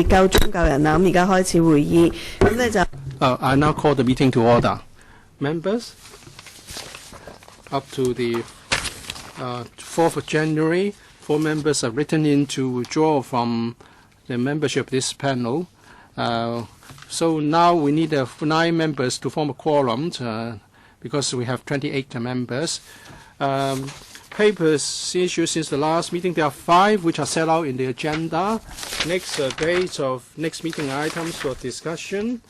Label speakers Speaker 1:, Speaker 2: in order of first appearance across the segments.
Speaker 1: 夠鐘夠人啦，咁而家開始會議，咁咧就。
Speaker 2: I now call the meeting to order. Members, up to the 4th of January, 4 members have written in to withdraw from the membership of this panel. So now we need 9 members to form a quorum because we have 28 members. Papers issued since the last meeting, there are 5 which are set out in the agenda. Next page of next meeting items for discussion.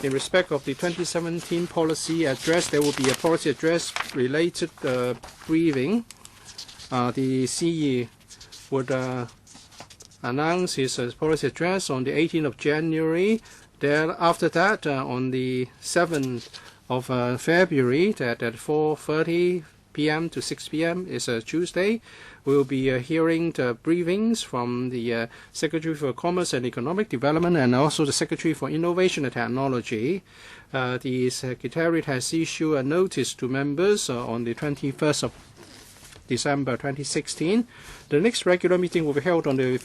Speaker 2: In respect of the 2017 policy address, there will be a policy address related briefing. The CE would announce his policy address on the 18th of January. Then after that, on the 7th of February, at 4:30 p.m. to 6 p.m. is a Tuesday. We will be hearing the briefings from the Secretary for Commerce and Economic Development and also the Secretary for Innovation and Technology. The Secretariat has issued a notice to members on the 21st of December 2016. The next regular meeting will be held on the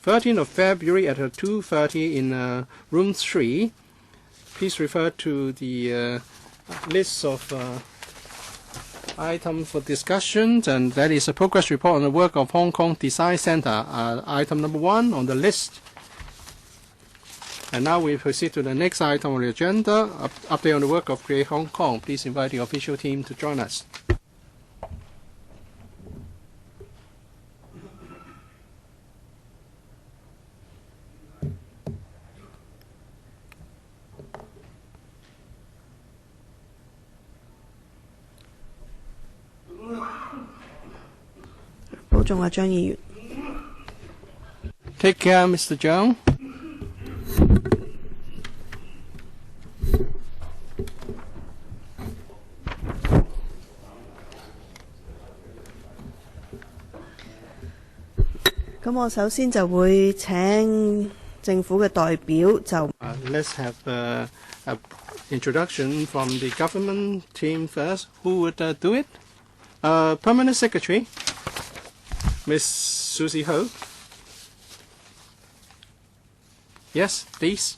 Speaker 2: 13th of February at 2:30 in room 3. Please refer to the list of item for discussion, and that is a progress report on the work of Hong Kong Design Centre, item number 1 on the list. And now we proceed to the next item on the agenda, update on the work of Create Hong Kong. Please invite the official team to join us. Take care, Mr. Zhang.
Speaker 1: 咁我首先就會請政府嘅代表就。
Speaker 2: Let's have an introduction from the government team first. Who would do it? Permanent Secretary, Miss Susie Ho. Yes, please.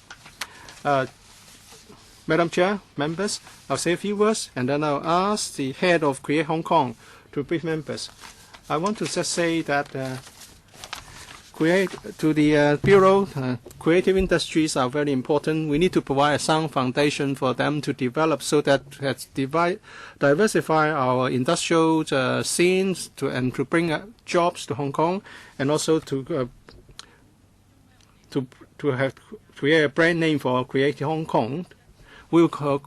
Speaker 2: Madam Chair, members, I'll say a few words and then I'll ask the head of Create Hong Kong to brief members. I want to just say that to the Bureau, creative industries are very important. We need to provide a sound foundation for them to develop so that diversify our industrial scenes and to bring jobs to Hong Kong, and also to create a brand name for Create Hong Kong. We will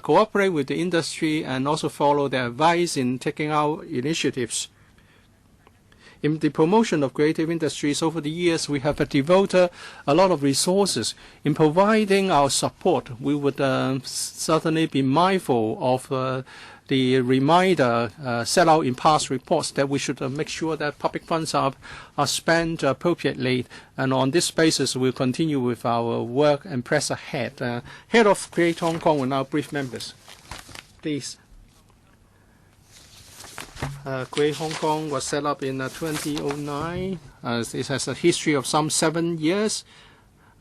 Speaker 2: cooperate with the industry and also follow their advice in taking out initiatives. In the promotion of creative industries over the years, we have devoted a lot of resources. In providing our support, we would certainly be mindful of the reminder set out in past reports that we should make sure that public funds are spent appropriately. And on this basis, we'll continue with our work and press ahead. Head of Create Hong Kong will now brief members. Please. Create Hong Kong was set up in 2009. It has a history of some 7 years.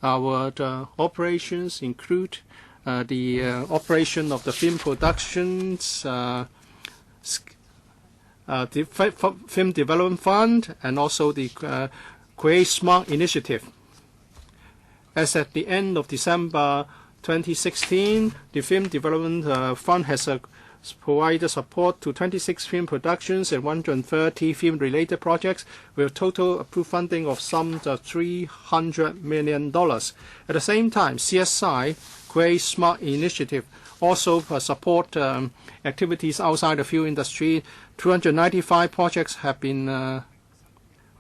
Speaker 2: Our operations include the operation of the film productions, the Film Development Fund, and also the Create Smart initiative. As at the end of December 2016, the Film Development Fund has provided support to 26 film productions and 130 film-related projects with total approved funding of some $300 million. At the same time, CSI, Create Smart initiative, also support activities outside the film industry. 295 projects have been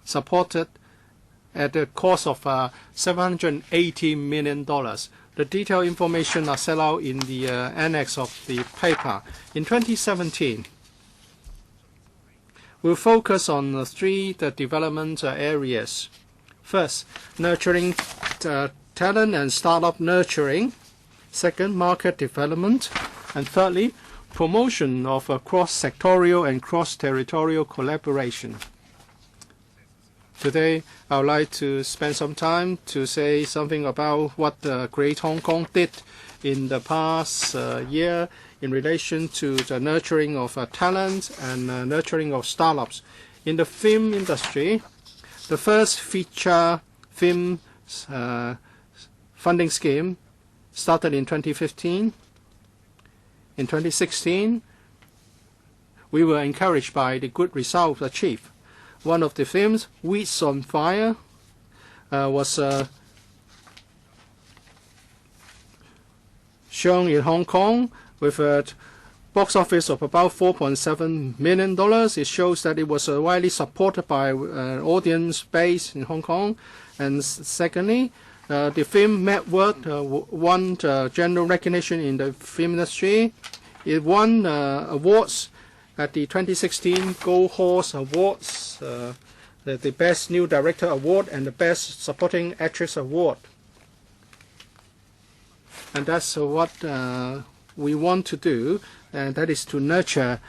Speaker 2: supported at the cost of $780 million. The detailed information are set out in the annex of the paper. In 2017, we'll focus on 3 development areas. First, nurturing talent and startup nurturing. Second, market development. And thirdly, promotion of cross-sectorial and cross-territorial collaboration. Today, I would like to spend some time to say something about what Create Hong Kong did in the past year in relation to the nurturing of talent and nurturing of startups. In the film industry, the first feature film funding scheme started in 2015. In 2016, we were encouraged by the good results achieved. One of the films, Weeds on Fire, was shown in Hong Kong with a box office of about $4.7 million. It shows that it was widely supported by an audience base in Hong Kong. And secondly, the film met won general recognition in the film industry. It won awards at the 2016 Gold Horse Awards, the Best New Director Award and the Best Supporting Actress Award. And that's what we want to do, and that is to nurture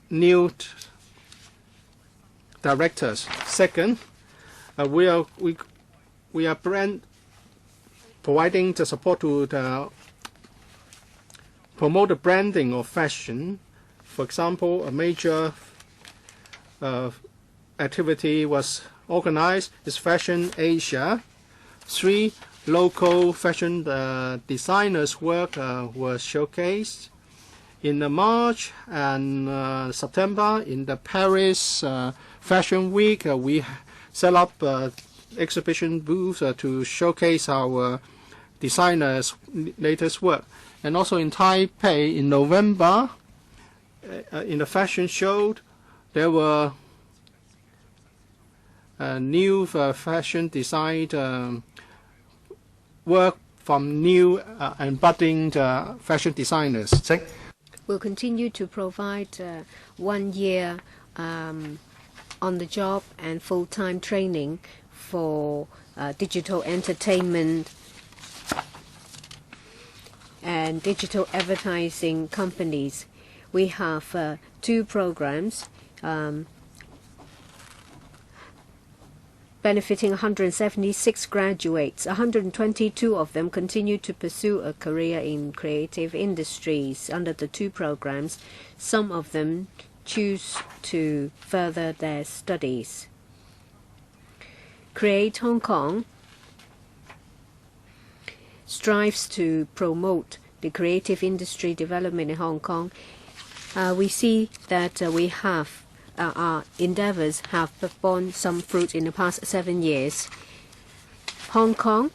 Speaker 2: new directors. Second, we are providing the support to promote the branding of fashion. For example, a major activity was organized is Fashion Asia. 3 local fashion designers' work was showcased. In March and September, in the Paris Fashion Week, we set up exhibition booths to showcase our designers' latest work. And also in Taipei, in November, in the fashion show, there were new fashion design work from new and budding fashion designers.
Speaker 3: We'll continue to provide 1 year on-the-job and full-time training for digital entertainment and digital advertising companies. We have 2 programs benefiting 176 graduates. 122 of them continue to pursue a career in creative industries under the 2 programs. Some of them choose to further their studies. Create Hong Kong strives to promote the creative industry development in Hong Kong. We see that our endeavors have borne some fruit in the past 7 years. Hong Kong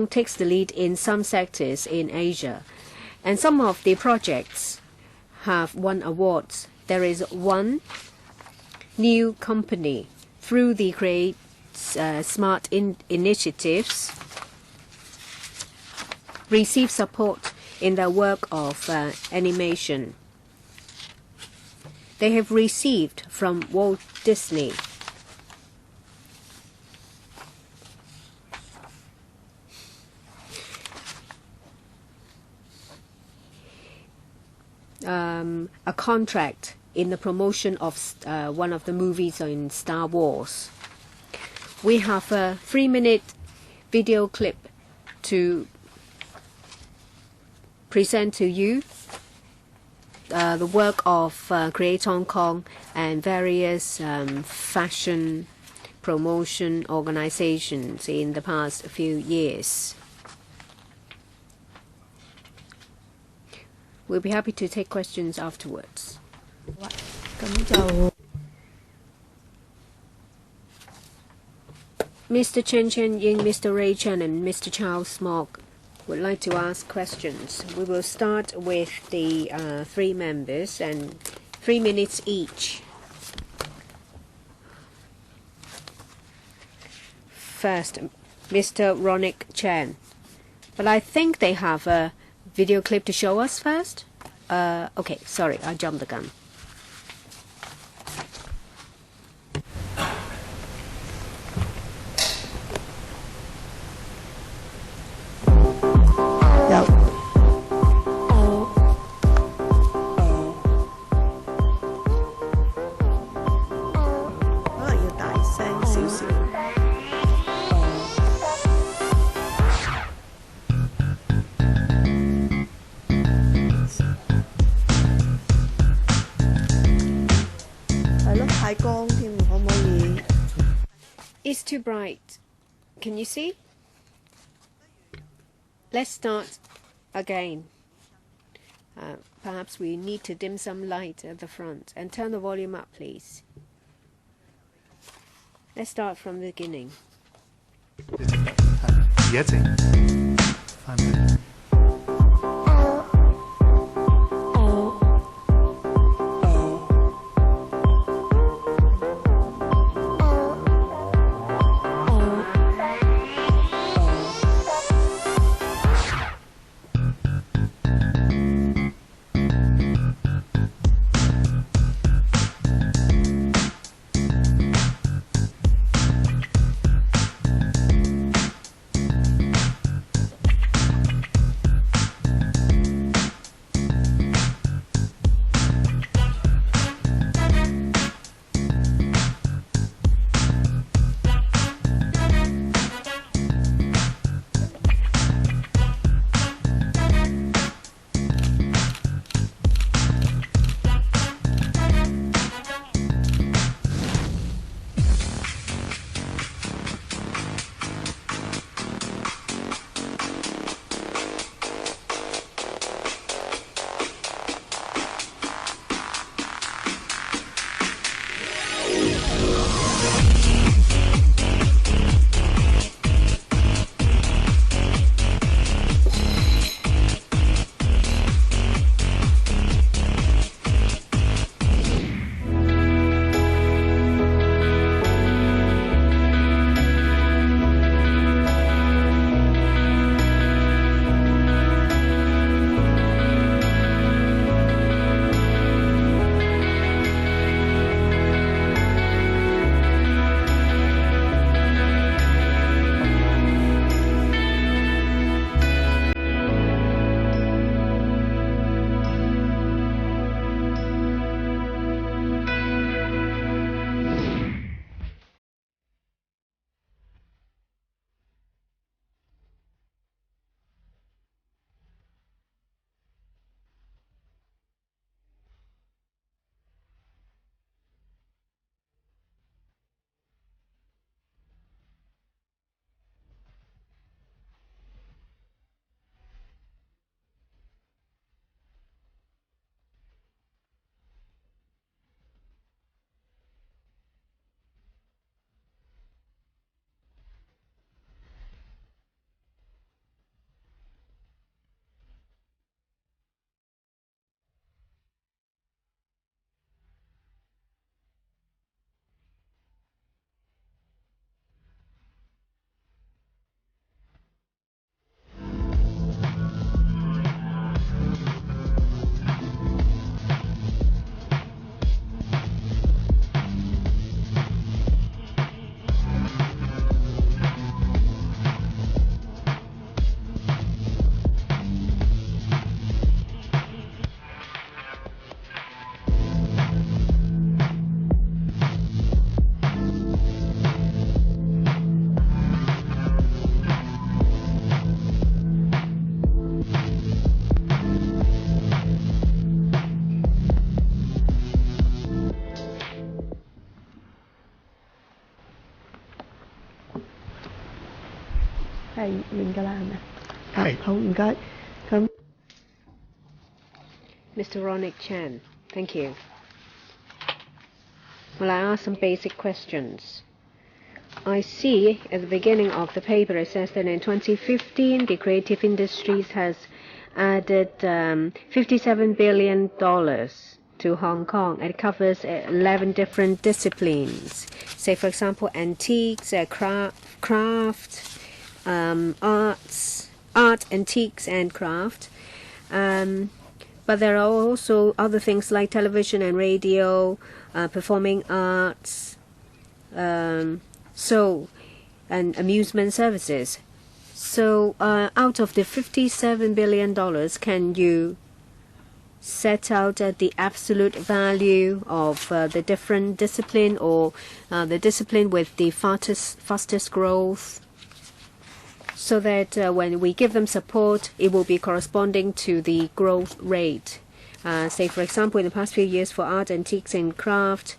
Speaker 3: takes the lead in some sectors in Asia, and some of the projects have won awards. There is one new company through the Create Smart initiatives receive support in their work of animation. They have received from Walt Disney a contract in the promotion of one of the movies in Star Wars. We have a 3-minute video clip to present to you the work of Create Hong Kong and various fashion promotion organizations in the past few years. We'll be happy to take questions afterwards. Mr. Chen Chen-ying, Mr. Ray Chen, and Mr. Charles Mok would like to ask questions. We will start with the 3 members and 3 minutes each. First, Mr. Ronick Chan. But I think they have a video clip to show us first. Okay, sorry, I jumped the gun.
Speaker 1: 太光添，可唔可以？
Speaker 3: It's too bright. Can you see? Let's start again. Perhaps we need to dim some light at the front and turn the volume up, please. Let's start from the beginning.
Speaker 4: 而家靜，翻嚟。
Speaker 1: 係完㗎啦，係咪？
Speaker 4: 係
Speaker 1: 好，唔該。咁
Speaker 3: Mr. Ronick Chan, thank you. Well, I ask some basic questions. I see at the beginning of the paper it says that in 2015 the creative industries has added $57 billion to Hong Kong. It covers 11 different disciplines. Say, for example, antiques, craft, art, antiques, and craft. But there are also other things like television and radio, performing arts, and amusement services. So out of the $57 billion, can you set out the absolute value of the different discipline, or the discipline with the fastest growth, so that when we give them support, it will be corresponding to the growth rate? Say, for example, in the past few years for art, antiques, and craft,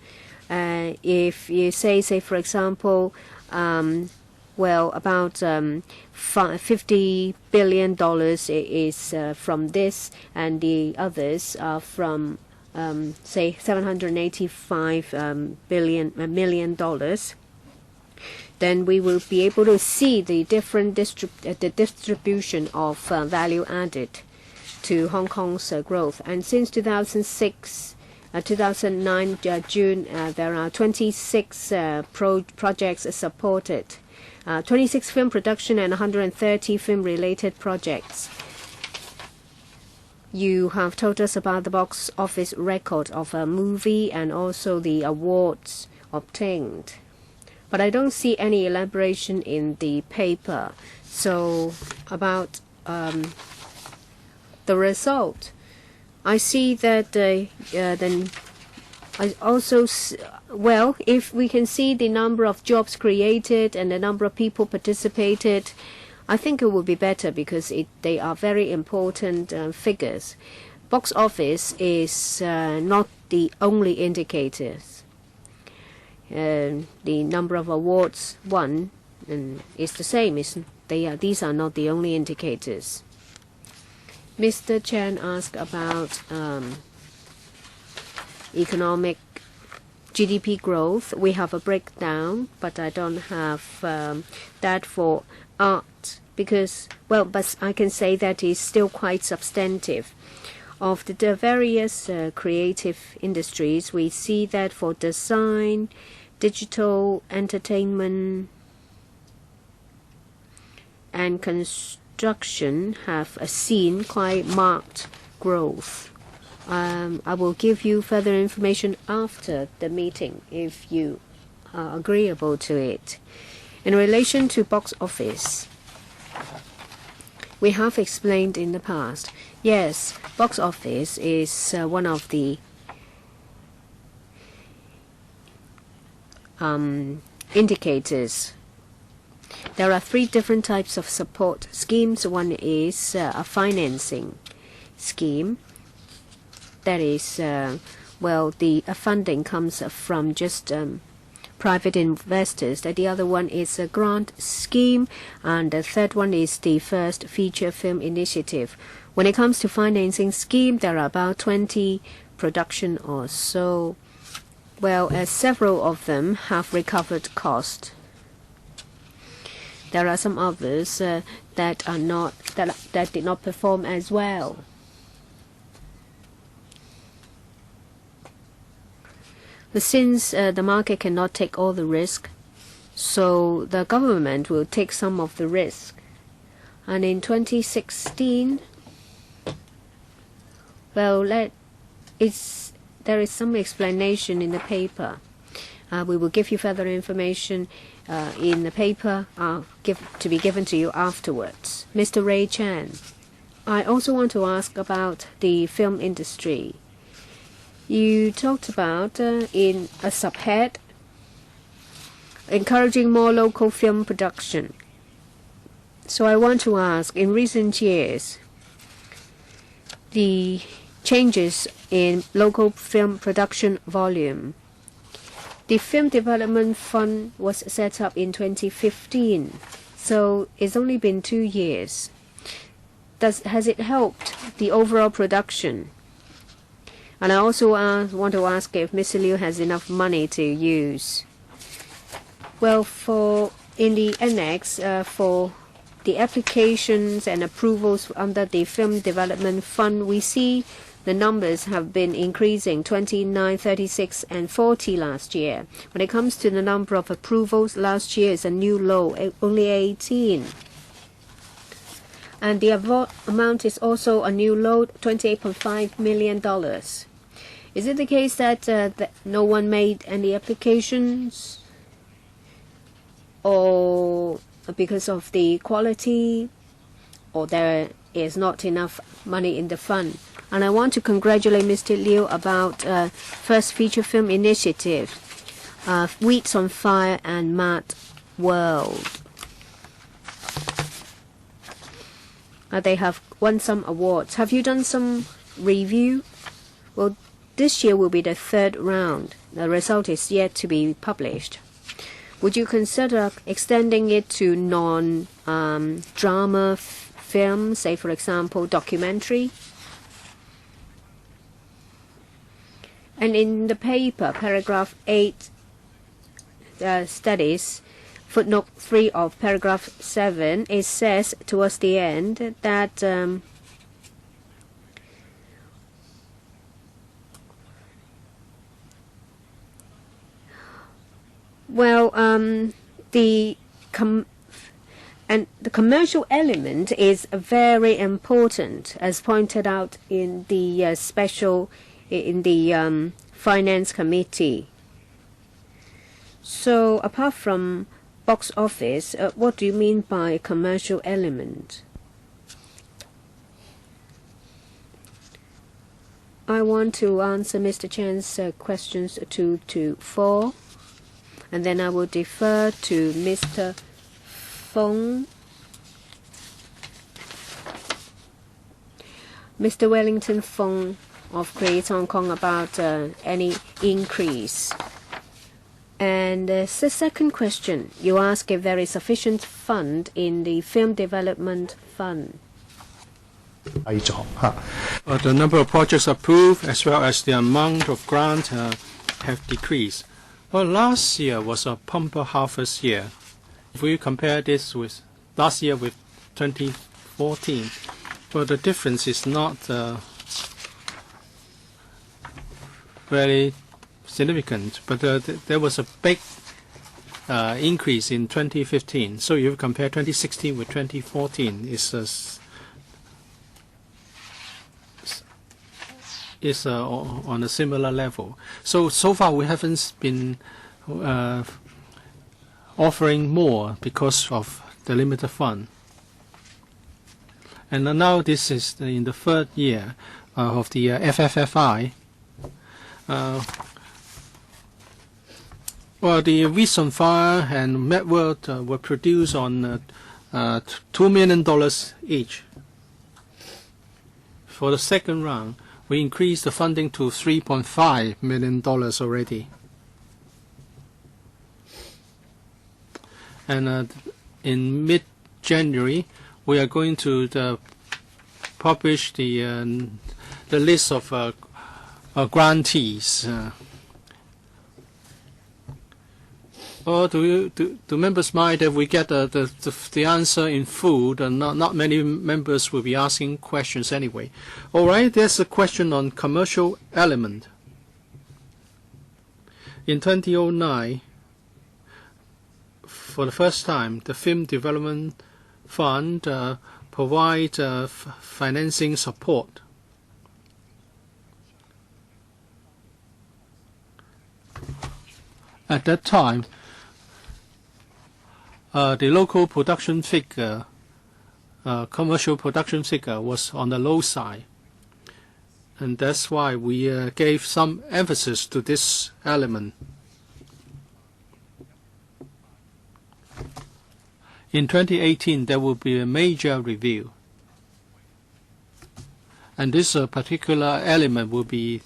Speaker 3: If you say for example, about $50 billion is from this, and the others are from say $785 million, then we will be able to see the different the distribution of value added to Hong Kong's growth. And since 2009 June, there are 26 projects supported, 26 film production and 130 film-related projects. You have told us about the box office record of a movie and also the awards obtained, but I don't see any elaboration in the paper. So about the result, I see that then I also if we can see the number of jobs created and the number of people participated, I think it would be better, because they are very important figures. Box office is not the only indicators. The number of awards won is the same. These are not the only indicators. Mr. Chan asked about economic GDP growth. We have a breakdown, but I don't have that for art, because, but I can say that is still quite substantive. Of the various creative industries, we see that for design, digital, entertainment, and construction have seen quite marked growth. I will give you further information after the meeting if you are agreeable to it. In relation to box office, we have explained in the past. Yes, box office is one of the indicators. There are 3 different types of support schemes. One is a financing scheme. That is, the funding comes from just private investors. The other one is a grant scheme, and the third one is the first feature film initiative. When it comes to financing scheme, there are about 20 production or so. Several of them have recovered cost. There are some others that did not perform as well. But since the market cannot take all the risk, so the government will take some of the risk. And in 2016, there is some explanation in the paper. We will give you further information in the paper to be given to you afterwards. Mr. Ray Chan, I also want to ask about the film industry. You talked about in a subhead, encouraging more local film production. So I want to ask, in recent years, the changes in local film production volume. The Film Development Fund was set up in 2015, so it's only been 2 years. Has it helped the overall production? And I also want to ask if Mr. Liu has enough money to use. In the annex, for the applications and approvals under the Film Development Fund, we see the numbers have been increasing, 29, 36, and 40 last year. When it comes to the number of approvals, last year is a new low, only 18. And the amount is also a new low, $28.5 million. Is it the case that no one made any applications, or because of the quality, or there is not enough money in the fund? And I want to congratulate Mr. Liu about First Feature Film Initiative, Weeds on Fire and Mad World. They have won some awards. Have you done some review? This year will be the 3rd round. the result is yet to be published. Would you consider extending it to non-drama films, say for example documentary? And in the paper, paragraph 8 studies, footnote 3 of paragraph 7, it says towards the end that the commercial element is very important, as pointed out in the Finance Committee. So apart from box office, what do you mean by commercial element? I want to answer Mr. Chan's questions 2 to 4, and then I will defer to Mr. Fong. Mr. Wellington Fong of Create Hong Kong about any increase. And the second question, you ask if there is sufficient fund in the Film Development Fund.
Speaker 2: The number of projects approved as well as the amount of grant have decreased. Well, last year was a bumper harvest year. If we compare this with last year with 2014, well, the difference is not very significant, but there was a big increase in 2015. So if you compare 2016 with 2014, is on a similar level. So far we haven't been offering more because of the limited fund. And now this is in the third year of the FFFI. Well, the Weeds on Fire and Mad World were produced on $2 million each. For the second round, we increased the funding to $3.5 million already. And in mid-January, we are going to publish the list of grantees. Or do members mind if we get the answer in full? Not many members will be asking questions anyway. All right, there's a question on commercial element. In 2009, for the first time, the Film Development Fund provide financing support. At that time, the local production figure, commercial production figure, was on the low side. And that's why we gave some emphasis to this element. In 2018, there will be a major review. And this particular element will be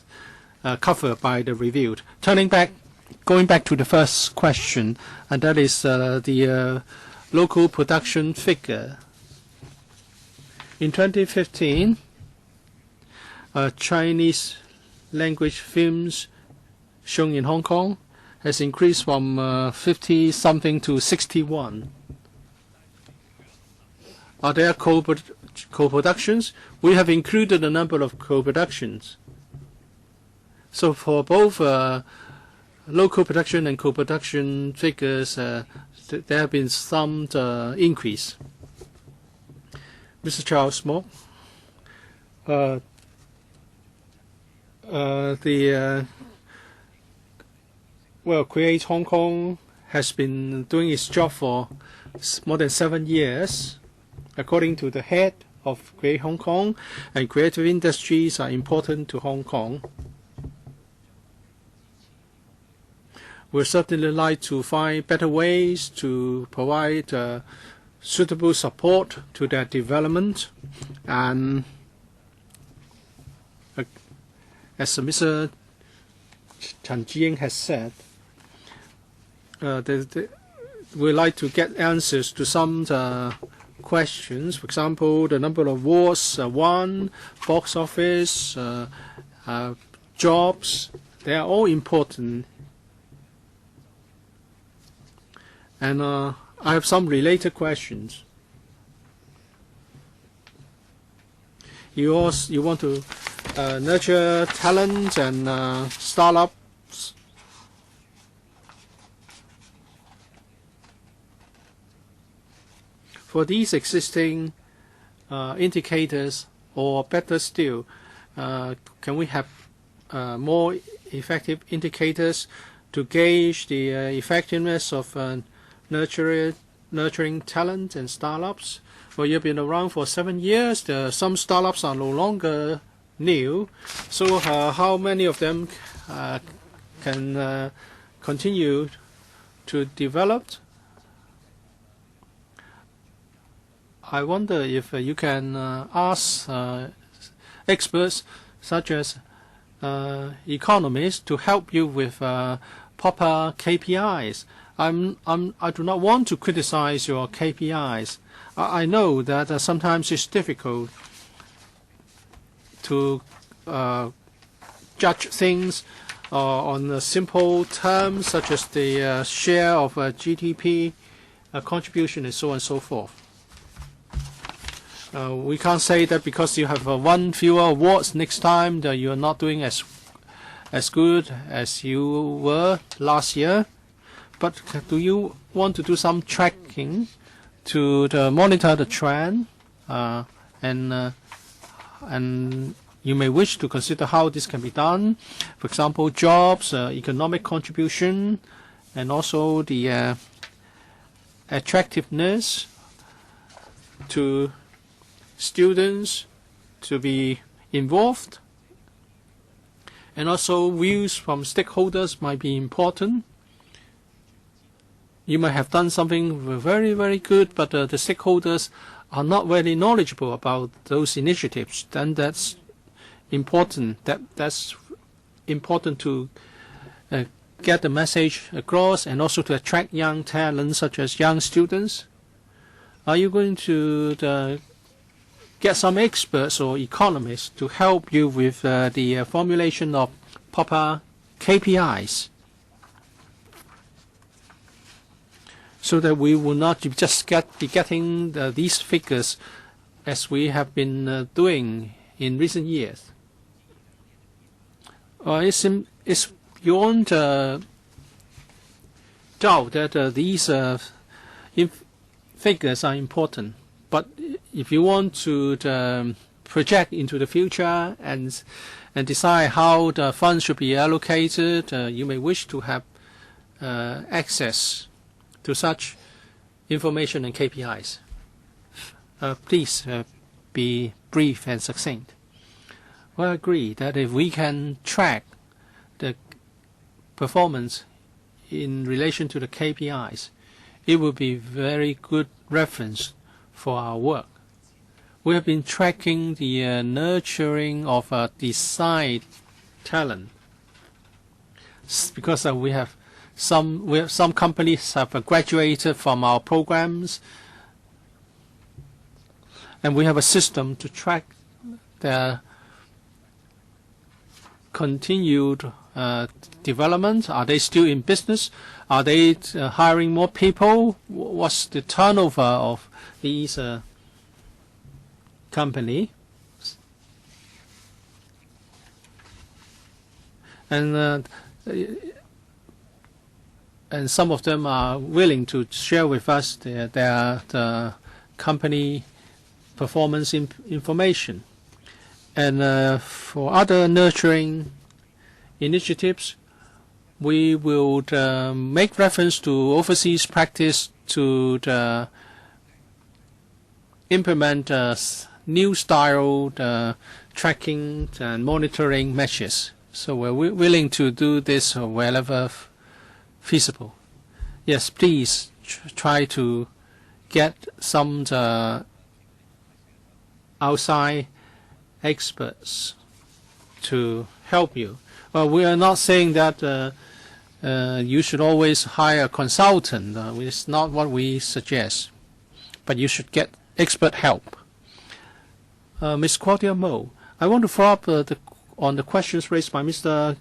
Speaker 2: covered by the review. Going back to the first question, and that is the local production figure. In 2015, Chinese language films shown in Hong Kong has increased from 50-something to 61. Are there co-productions? We have included a number of co-productions. So for both local production and co-production figures, there have been some increase. Mr. Charles Mok, Create Hong Kong has been doing its job for more than 7 years. According to the head of Create Hong Kong, and creative industries are important to Hong Kong. We'd certainly like to find better ways to provide suitable support to their development. And as Mr. Chen Jiying has said, we like to get answers to some questions. For example, the number of awards won, box office, jobs. They are all important. And I have some related questions. You want to nurture talent and startups. For these existing indicators, or better still, can we have more effective indicators to gauge the effectiveness of nurturing talent and startups? Well, you've been around for 7 years. Some startups are no longer new. So how many of them can continue to develop? I wonder if you can ask experts such as economists to help you with proper KPIs. I do not want to criticize your KPIs. I know that sometimes it's difficult to judge things on simple terms such as the share of GDP contribution and so on and so forth. We can't say that because you have one fewer awards next time that you are not doing as good as you were last year. But do you want to do some tracking to monitor the trend, and you may wish to consider how this can be done? For example, jobs, economic contribution, and also the attractiveness to students to be involved, and also views from stakeholders might be important. You might have done something very, very good, but the stakeholders are not very knowledgeable about those initiatives. Then that's important. That's important to get the message across, and also to attract young talent such as young students. Are you going to get some experts or economists to help you with the formulation of proper KPIs, so that we will not just be getting these figures as we have been doing in recent years? It's beyond doubt that these figures are important. But if you want to project into the future and decide how the funds should be allocated, you may wish to have access to such information and KPIs. Please be brief and succinct. Well, I agree that if we can track the performance in relation to the KPIs, it will be very good reference for our work. We have been tracking the nurturing of design talent because we have some companies have graduated from our programs, and we have a system to track their continued development. Are they still in business? Are they hiring more people? What's the turnover of these companies? And some of them are willing to share with us their company performance information. And for other nurturing initiatives, we will make reference to overseas practice to implement new style tracking and monitoring measures. So we're willing to do this wherever feasible. Yes, please try to get some outside experts to help you. Well, we are not saying that you should always hire a consultant. It's not what we suggest. But you should get expert help. Ms. Claudia Mo, I want to follow up on the questions raised by Mr.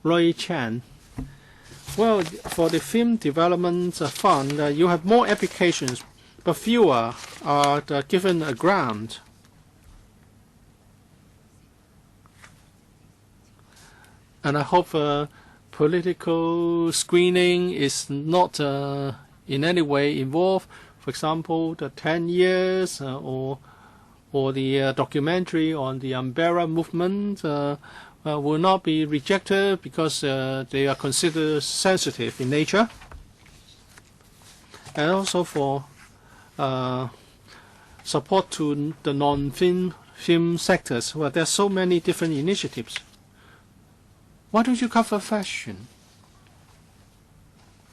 Speaker 2: Roy Chan. Well, for the Film Development Fund, you have more applications, but fewer are given a grant. And I hope political screening is not in any way involved. For example, the 10 years or the documentary on the Umbrella movement will not be rejected because they are considered sensitive in nature. And also for support to the non-film sectors. Well, there are so many different initiatives. Why don't you cover fashion?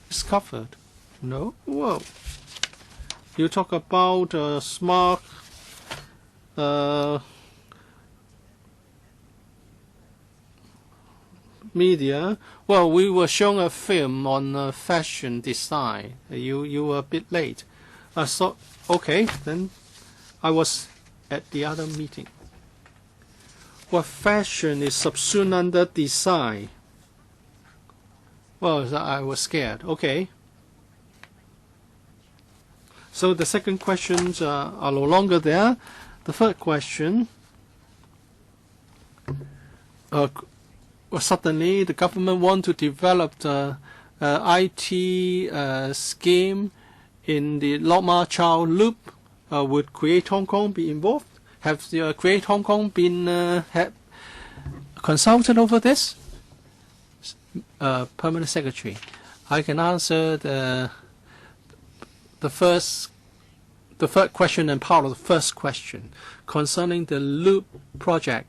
Speaker 2: It's covered. No? Well, you talk about smart media. Well, we were showing a film on fashion design. You were a bit late. I thought, okay, then I was at the other meeting. Well, fashion is subsumed under design. Well, I was scared. Okay. So the second questions are no longer there. The third question, well, suddenly the government want to develop the IT scheme in the Lok Ma Chau Loop. Would Create Hong Kong be involved? Have the Create Hong Kong been consulted over this? Permanent Secretary, I can answer the third question and part of the first question concerning the Loop project.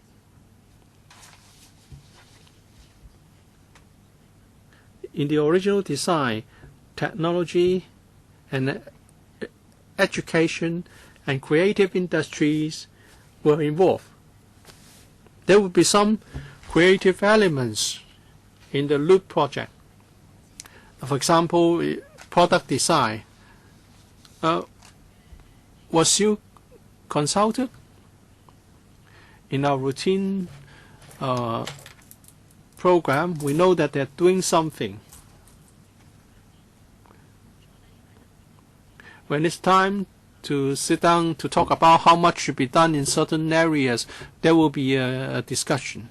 Speaker 2: In the original design, technology and education and creative industries were involved. There would be some creative elements in the Loop project. For example, product design. Was you consulted? In our routine program, we know that they're doing something. When it's time to sit down to talk about how much should be done in certain areas, there will be a discussion.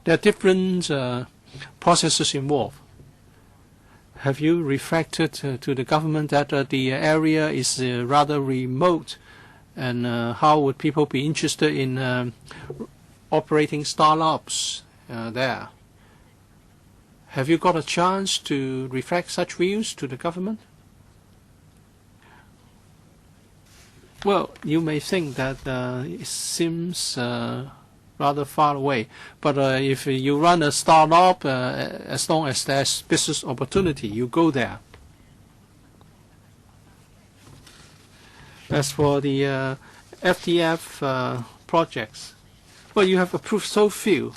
Speaker 2: There are different processes involved. Have you reflected to the government that the area is rather remote, and how would people be interested in operating startups there? Have you got a chance to reflect such views to the government? Well, you may think that it seems rather far away, but if you run a startup, as long as there's business opportunity, you go there. As for the FTF projects, well, you have approved so few.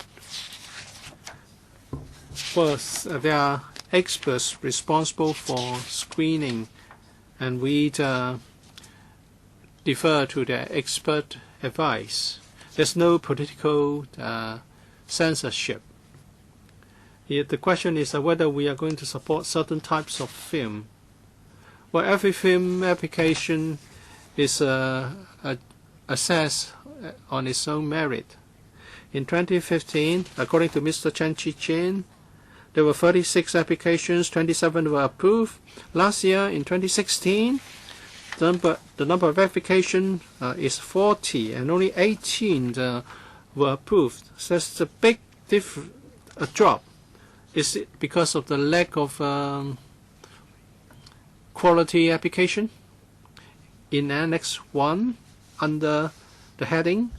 Speaker 2: Well, there are experts responsible for screening, and we defer to their expert advice. There's no political censorship. The question is whether we are going to support certain types of film. Well, every film application is assessed on its own merit. In 2015, according to Mr. Chen Chi-Chin, there were 36 applications, 27 were approved. Last year, in 2016, the number of applications is 40, and only 18 were approved. So that's a big drop. Is it because of the lack of quality application? In Annex 1, under the heading,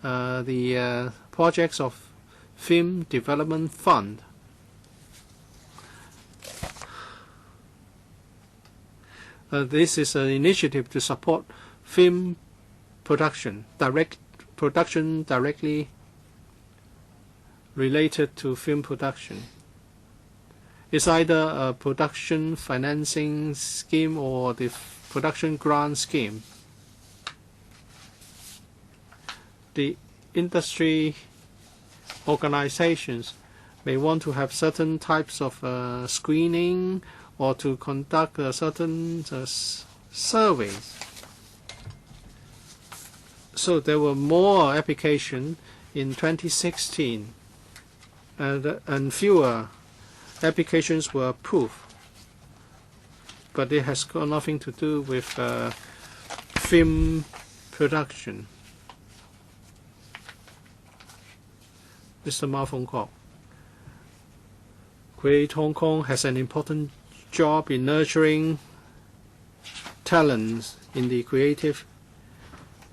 Speaker 2: the projects of Film Development Fund, this is an initiative to support film production directly related to film production. It's either a production financing scheme or the production grant scheme. The industry organizations may want to have certain types of screening or to conduct certain surveys. So there were more applications in 2016 and fewer applications were approved. But it has got nothing to do with film production. Mr. Ma Fung Kok. Create Hong Kong has an important job in nurturing talents in the creative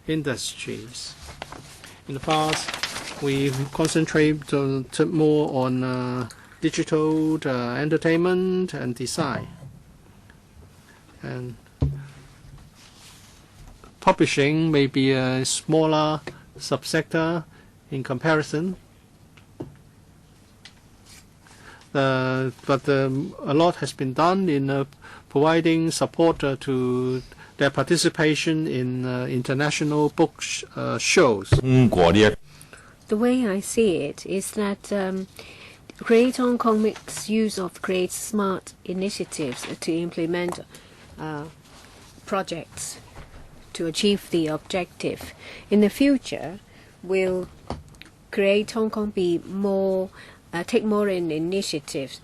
Speaker 2: industries. In the past, we concentrated more on digital entertainment and design. And publishing may be a smaller subsector in comparison. But a lot has been done in providing support to their participation in international book shows.
Speaker 3: The way I see it is that Create Hong Kong makes use of Create Smart initiatives to implement projects to achieve the objective. In the future, will Create Hong Kong be more take more initiatives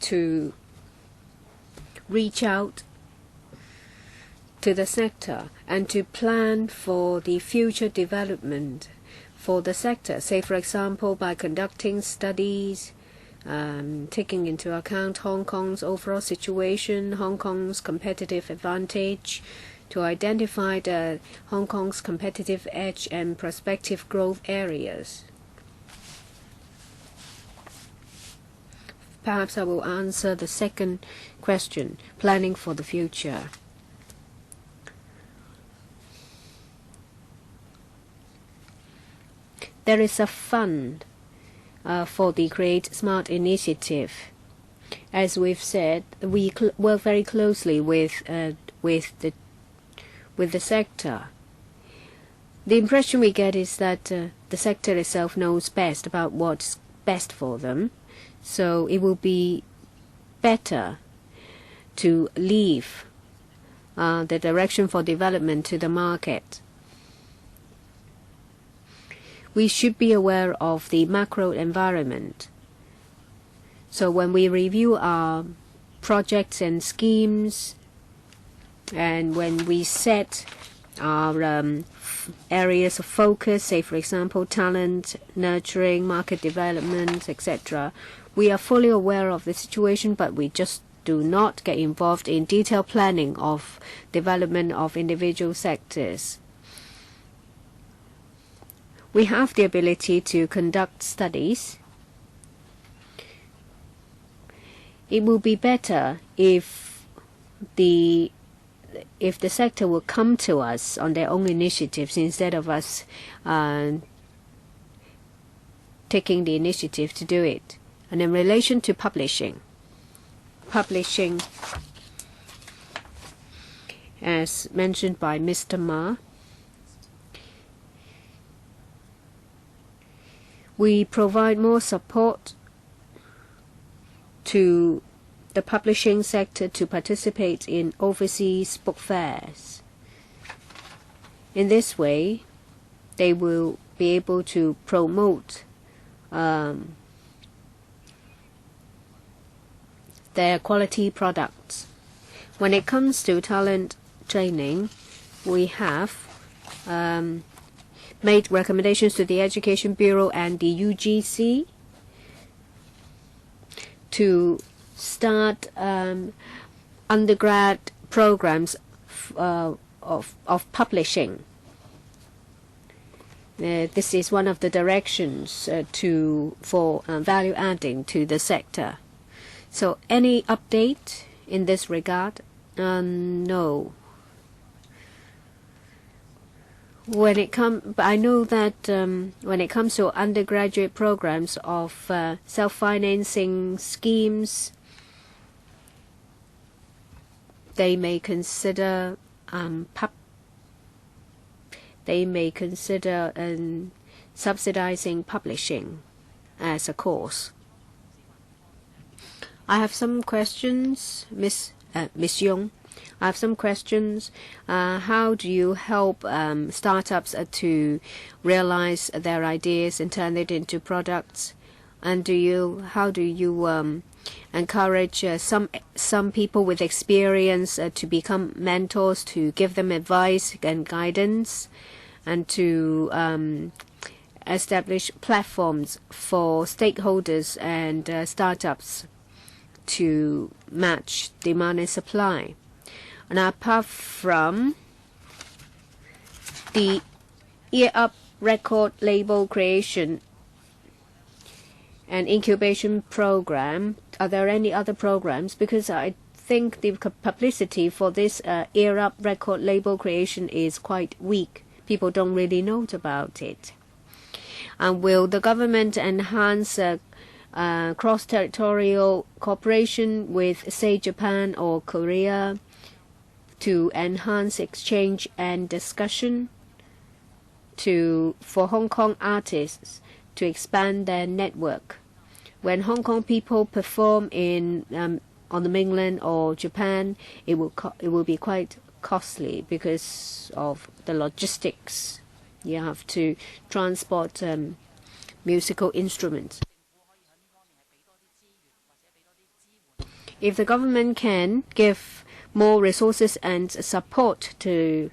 Speaker 3: to reach out to the sector and to plan for the future development for the sector, say for example by conducting studies, taking into account Hong Kong's overall situation, Hong Kong's competitive advantage, to identify the Hong Kong's competitive edge and prospective growth areas. Perhaps I will answer the second question, planning for the future. There is a fund for the Create Smart initiative. As we've said, we work very closely with the sector. The impression we get is that the sector itself knows best about what's best for them. So it will be better to leave the direction for development to the market. We should be aware of the macro environment. So when we review our projects and schemes, and when we set our areas of focus, say for example talent, nurturing, market development, etc., we are fully aware of the situation, but we just do not get involved in detailed planning of development of individual sectors. We have the ability to conduct studies. It will be better if the sector will come to us on their own initiatives instead of us taking the initiative to do it. And in relation to publishing, as mentioned by Mr. Ma, we provide more support to the publishing sector to participate in overseas book fairs. In this way, they will be able to promote their quality products. When it comes to talent training, we have made recommendations to the Education Bureau and the UGC to start undergrad programs of publishing. This is one of the directions for value adding to the sector. So any update in this regard? No. But I know that when it comes to undergraduate programs of self-financing schemes, they may consider subsidizing publishing as a course. I have some questions, Miss Yong. I have some questions. How do you help startups to realize their ideas and turn it into products? And how do you encourage some people with experience to become mentors, to give them advice and guidance, and to establish platforms for stakeholders and startups to match demand and supply? And apart from the Ear Up record label creation and incubation program, are there any other programs? Because I think the publicity for this Ear Up record label creation is quite weak. People don't really know about it. And will the government enhance cross-territorial cooperation with, say, Japan or Korea to enhance exchange and discussion, for Hong Kong artists to expand their network? When Hong Kong people perform on the mainland or Japan, it will be quite costly because of the logistics. You have to transport musical instruments. If the government can give more resources and support to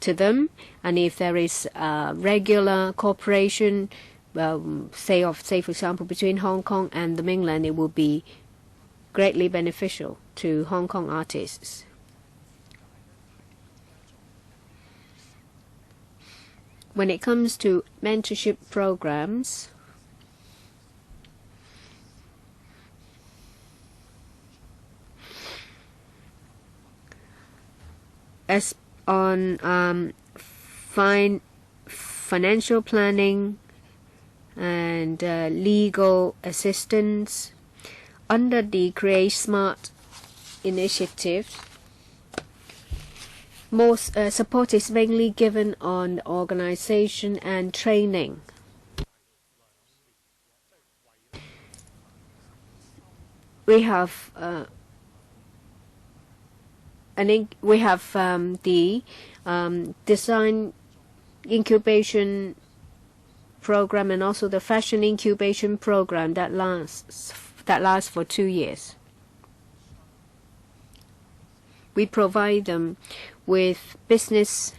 Speaker 3: them, and if there is regular cooperation, say for example between Hong Kong and the mainland, it will be greatly beneficial to Hong Kong artists. When it comes to mentorship programs, as on financial planning and legal assistance under the Create Smart initiative, more support is mainly given on organization and training. We have the design incubation program and also the fashion incubation program that lasts for 2 years. We provide them with business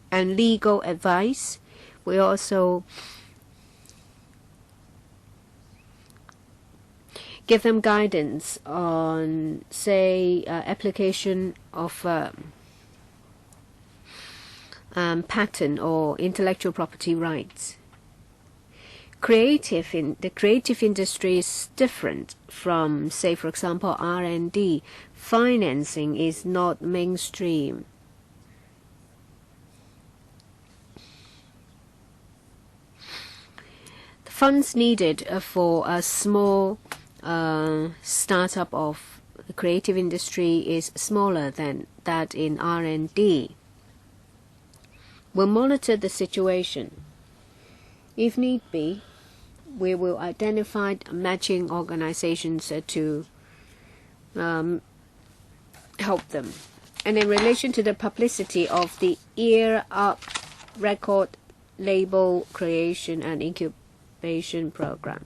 Speaker 3: and legal advice. We also give them guidance on, say, application of patent or intellectual property rights. The creative industry is different from, say, for example, R&D. Financing is not mainstream. The funds needed for a small startup of the creative industry is smaller than that in R&D. We'll monitor the situation. If need be, we will identify matching organizations to help them. And in relation to the publicity of the Ear Up record label creation and incubation program,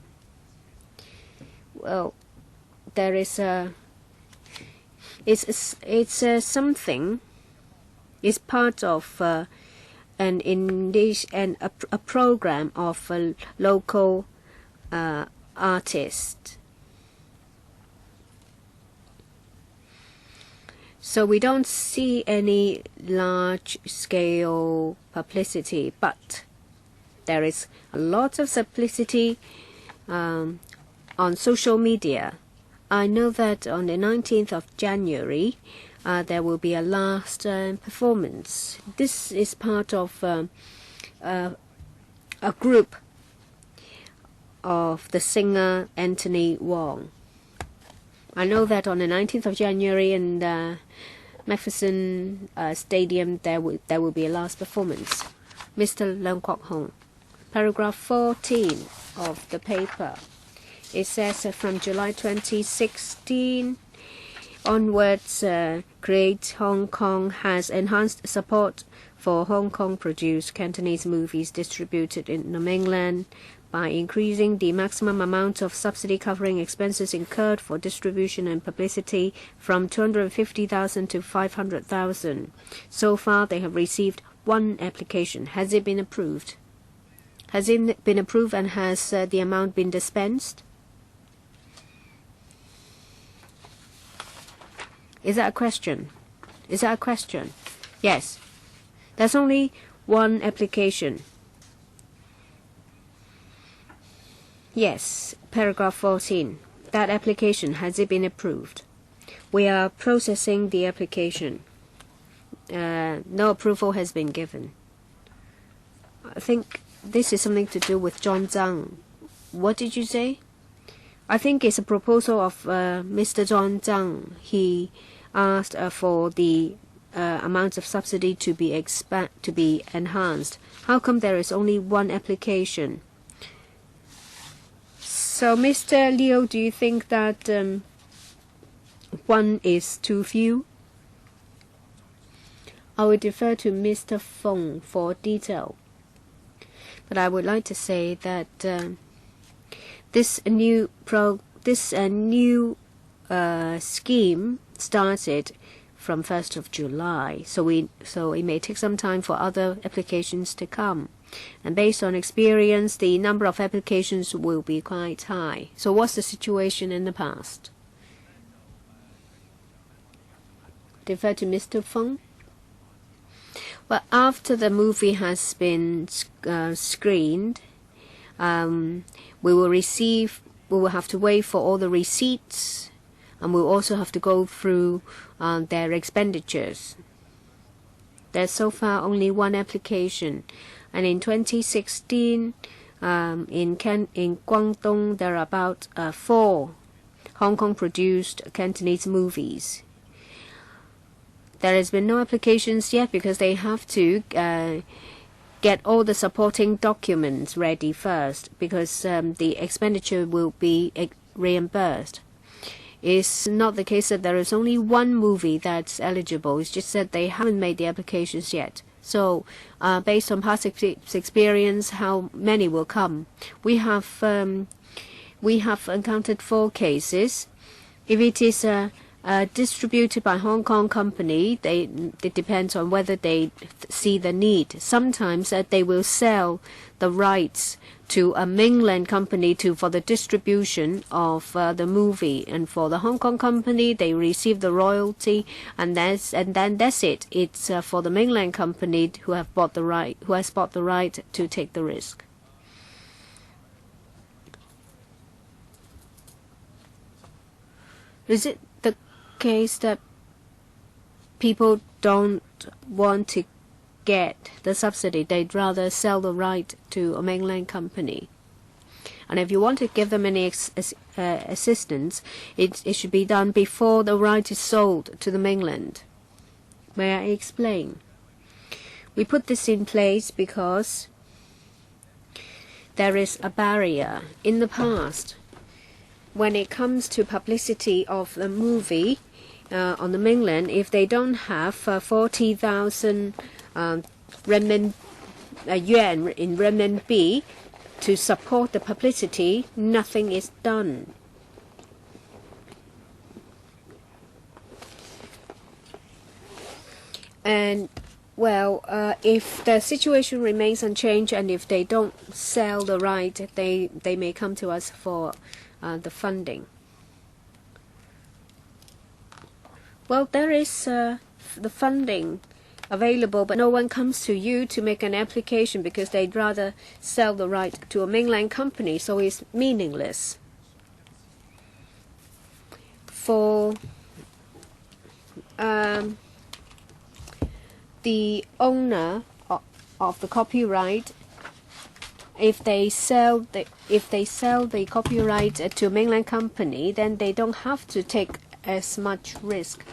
Speaker 3: well, there is something. It's part of a program of a local artist. So we don't see any large-scale publicity, but there is a lot of publicity on social media. I know that on the 19th of January, there will be a last performance. This is part of a group of the singer Anthony Wong. I know that on the 19th of January in the Macpherson Stadium there will be a last performance. Mr. Leung Kwok Hong. Paragraph 14 of the paper. It says from July 2016 onwards, Create Hong Kong has enhanced support for Hong Kong-produced Cantonese movies distributed in the mainland by increasing the maximum amount of subsidy covering expenses incurred for distribution and publicity from 250,000 to 500,000. So far, they have received one application. Has it been approved? Has it been approved, and has the amount been dispensed? Is that a question? Is that a question? Yes. There's only one application. Yes, paragraph 14. That application, has it been approved? We are processing the application. No approval has been given. I think this is something to do with John Zhang. What did you say? I think it's a proposal of Mr. John Zhang. He asked for the amount of subsidy to be enhanced. How come there is only one application? So, Mr. Liu, do you think that one is too few? I will defer to Mr. Feng for detail. But I would like to say that this new scheme started from 1st of July, so it may take some time for other applications to come. And based on experience, the number of applications will be quite high. So what's the situation in the past? Defer to Mr. Feng. Well, after the movie has been screened, we will have to wait for all the receipts, and we'll also have to go through their expenditures. There's so far only one application. And in 2016, in Guangdong, there are about 4 Hong Kong-produced Cantonese movies. There has been no applications yet because they have to get all the supporting documents ready first, because the expenditure will be reimbursed. It's not the case that there is only one movie that's eligible. It's just that they haven't made the applications yet. So, based on past experience, how many will come? We have encountered 4 cases. If it is distributed by Hong Kong company, it depends on whether they see the need. Sometimes they will sell the rights to a mainland company for the distribution of the movie, and for the Hong Kong company, they receive the royalty, and then that's it. It's for the mainland company who has bought the right to take the risk. Is it the case that people don't want to get the subsidy? They'd rather sell the right to a mainland company. And if you want to give them any assistance, it should be done before the right is sold to the mainland. May I explain? We put this in place because there is a barrier. In the past, when it comes to publicity of the movie on the mainland, if they don't have 40,000 yuan in renminbi to support the publicity, nothing is done. And well, if the situation remains unchanged, and if they don't sell the right, they may come to us for the funding. Well, there is the funding available, but no one comes to you to make an application because they'd rather sell the right to a mainland company, so it's meaningless. the owner of the copyright, if they sell the copyright to a mainland company, then they don't have to take as much risk.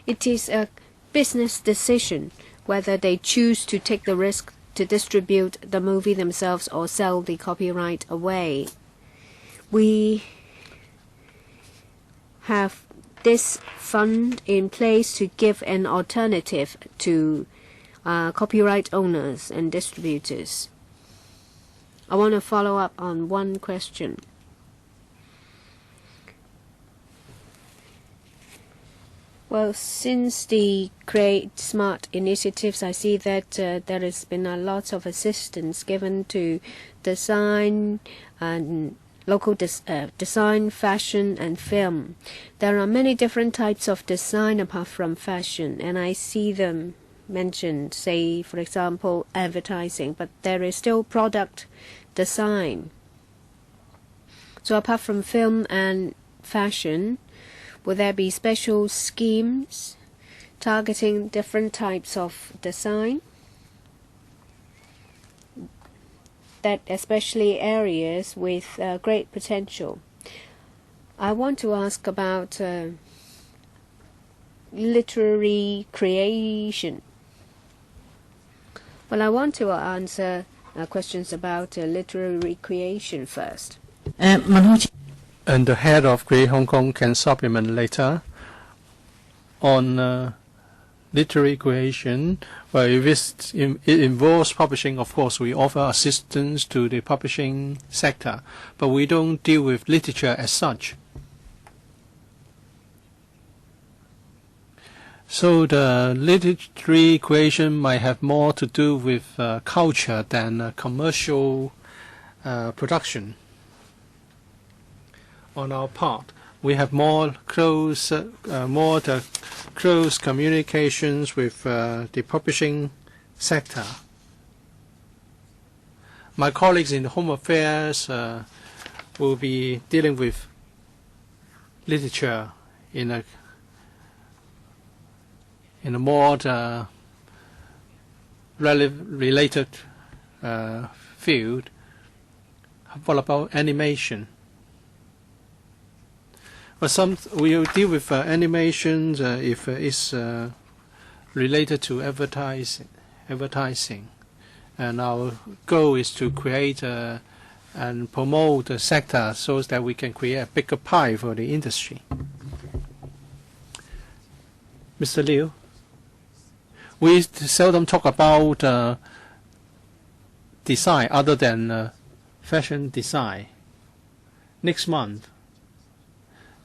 Speaker 3: It is a business decision whether they choose to take the risk to distribute the movie themselves or sell the copyright away. We have this fund in place to give an alternative to copyright owners and distributors. I want to follow up on one question. Well, since the Create Smart initiatives, I see that there has been a lot of assistance given to design and local design, fashion, and film. There are many different types of design apart from fashion, and I see them mentioned, say, for example, advertising, but there is still product design. So apart from film and fashion, will there be special schemes targeting different types of design? That especially areas with great potential. I want to ask about literary creation. Well, I want to answer questions about literary creation first.
Speaker 2: And the head of Create Hong Kong can supplement later on literary creation. Well, if it involves publishing, of course, we offer assistance to the publishing sector, but we don't deal with literature as such. So the literary creation might have more to do with culture than commercial production. On our part, we have more close communications with the publishing sector. My colleagues in Home Affairs will be dealing with literature in a more related field. What about animation? Well, we will deal with animations if it's related to advertising, and our goal is to create and promote the sector so that we can create a bigger pie for the industry. Mr. Liu, we seldom talk about design other than fashion design. Next month,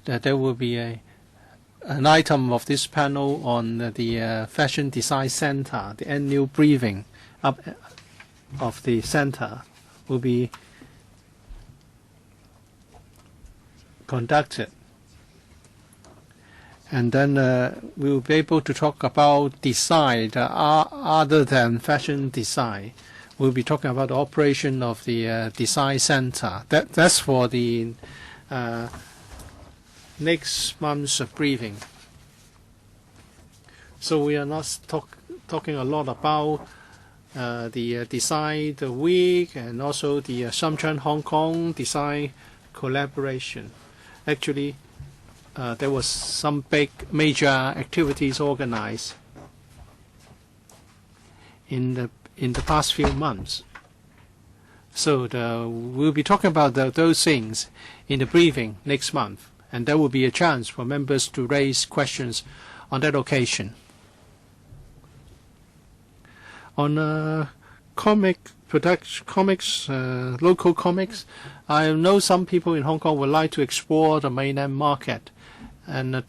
Speaker 2: there will be an item of this panel on the Fashion Design Center. The annual briefing up of the center will be conducted. And then we will be able to talk about design other than fashion design. We'll be talking about the operation of the design center. That's for the next month's briefing. So we are not talking a lot about the design the week and also the Shenzhen Hong Kong design collaboration. Actually, there was some big major activities organized in the past few months. So we'll be talking about those things in the briefing next month. And there will be a chance for members to raise questions on that occasion. On comics, local comics, I know some people in Hong Kong would like to explore the mainland market and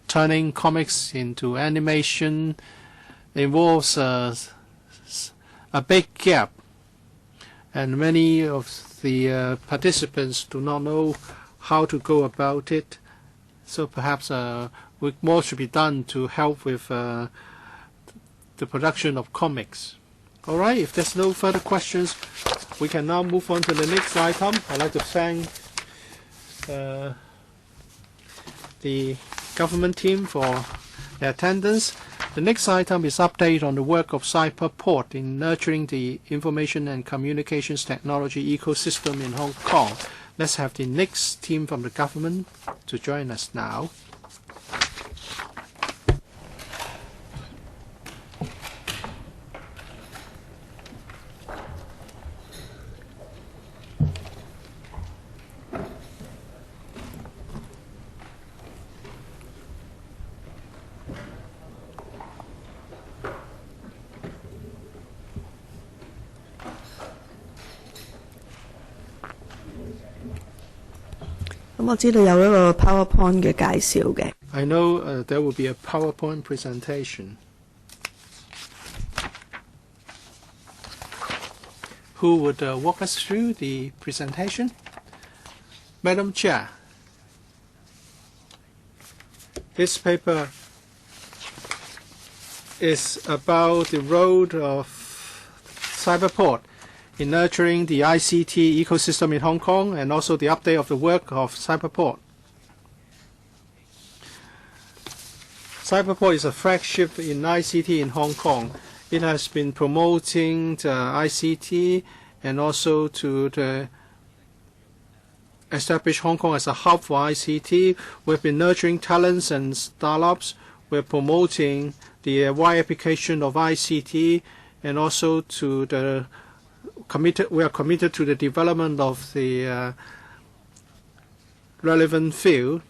Speaker 2: turning comics into animation involves a big gap, and many of the participants do not know how to go about it. So perhaps more should be done to help with the production of comics. All right, if there's no further questions, we can now move on to the next item. I'd like to thank the government team for their attendance. The next item is update on the work of Cyberport in nurturing the information and communications technology ecosystem in Hong Kong. Let's have the next team from the government to join us now.
Speaker 1: 我知道有一個 PowerPoint 嘅介紹嘅。
Speaker 2: I know there will be a PowerPoint presentation. Who would walk us through the presentation? Madam Chair. This paper is about the role of Cyberport in nurturing the ICT ecosystem in Hong Kong and also the update of the work of Cyberport. Cyberport is a flagship in ICT in Hong Kong. It has been promoting the ICT and also to establish Hong Kong as a hub for ICT. We've been nurturing talents and startups. We're promoting the wide application of ICT and also to the we are committed to the development of the relevant field.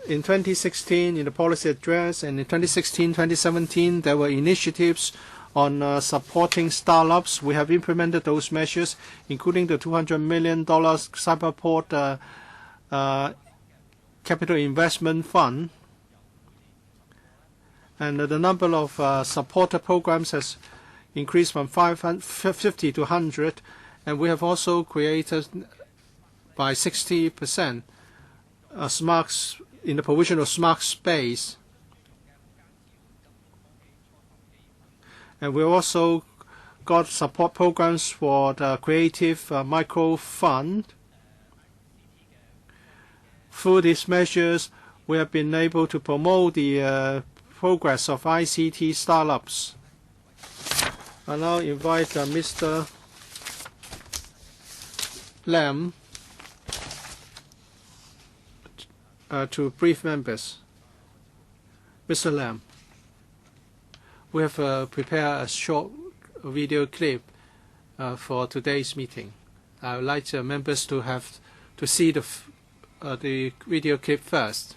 Speaker 2: In 2016, in the policy address, and in 2016-2017, there were initiatives on supporting startups. We have implemented those measures, including the $200 million Cyberport Capital Investment Fund. And the number of supporter programs has increased from 50 to 100, and we have also created by 60% in the provision of smart space. And we also got support programs for the Creative Micro Fund. Through these measures, we have been able to promote the progress of ICT startups. I now invite Mr. Lam to brief members. Mr. Lam, we have prepared a short video clip for today's meeting. I would like members to see the video clip first.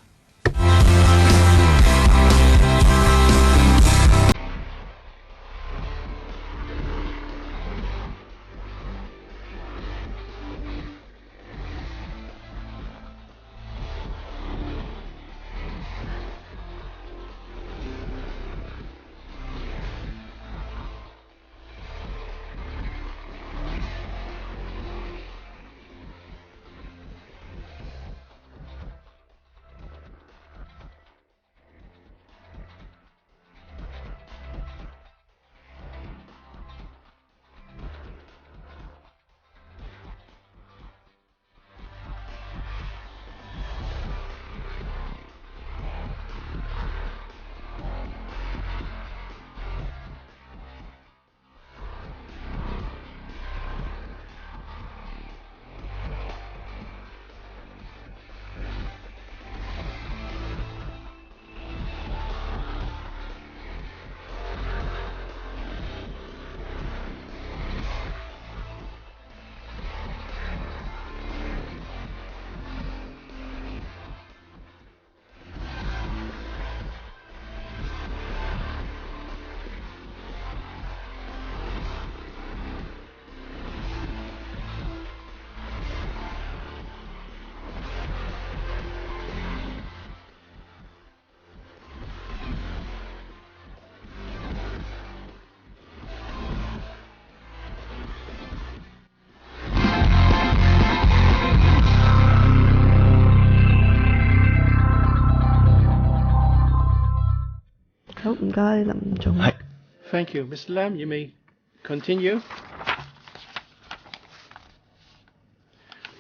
Speaker 2: Thank you. Mr. Lam, you may continue.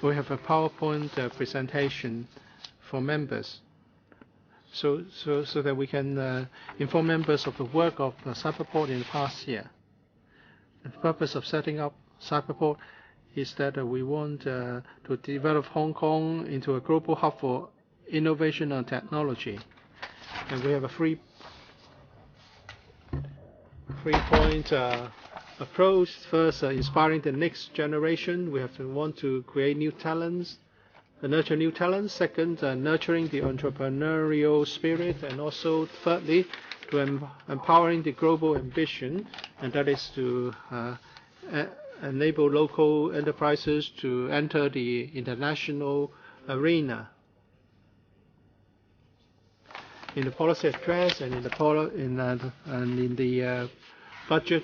Speaker 2: we have a PowerPoint presentation for members, so that we can inform members of the work of Cyberport in the past year. The purpose of setting up Cyberport is that we want to develop Hong Kong into a global hub for innovation and technology. And we have a three-point approach. First, inspiring the next generation. We have to want to create new talents, nurture new talents. Second, nurturing the entrepreneurial spirit. And also, thirdly, to empowering the global ambition, and that is to enable local enterprises to enter the international arena. In the policy address and in the budget,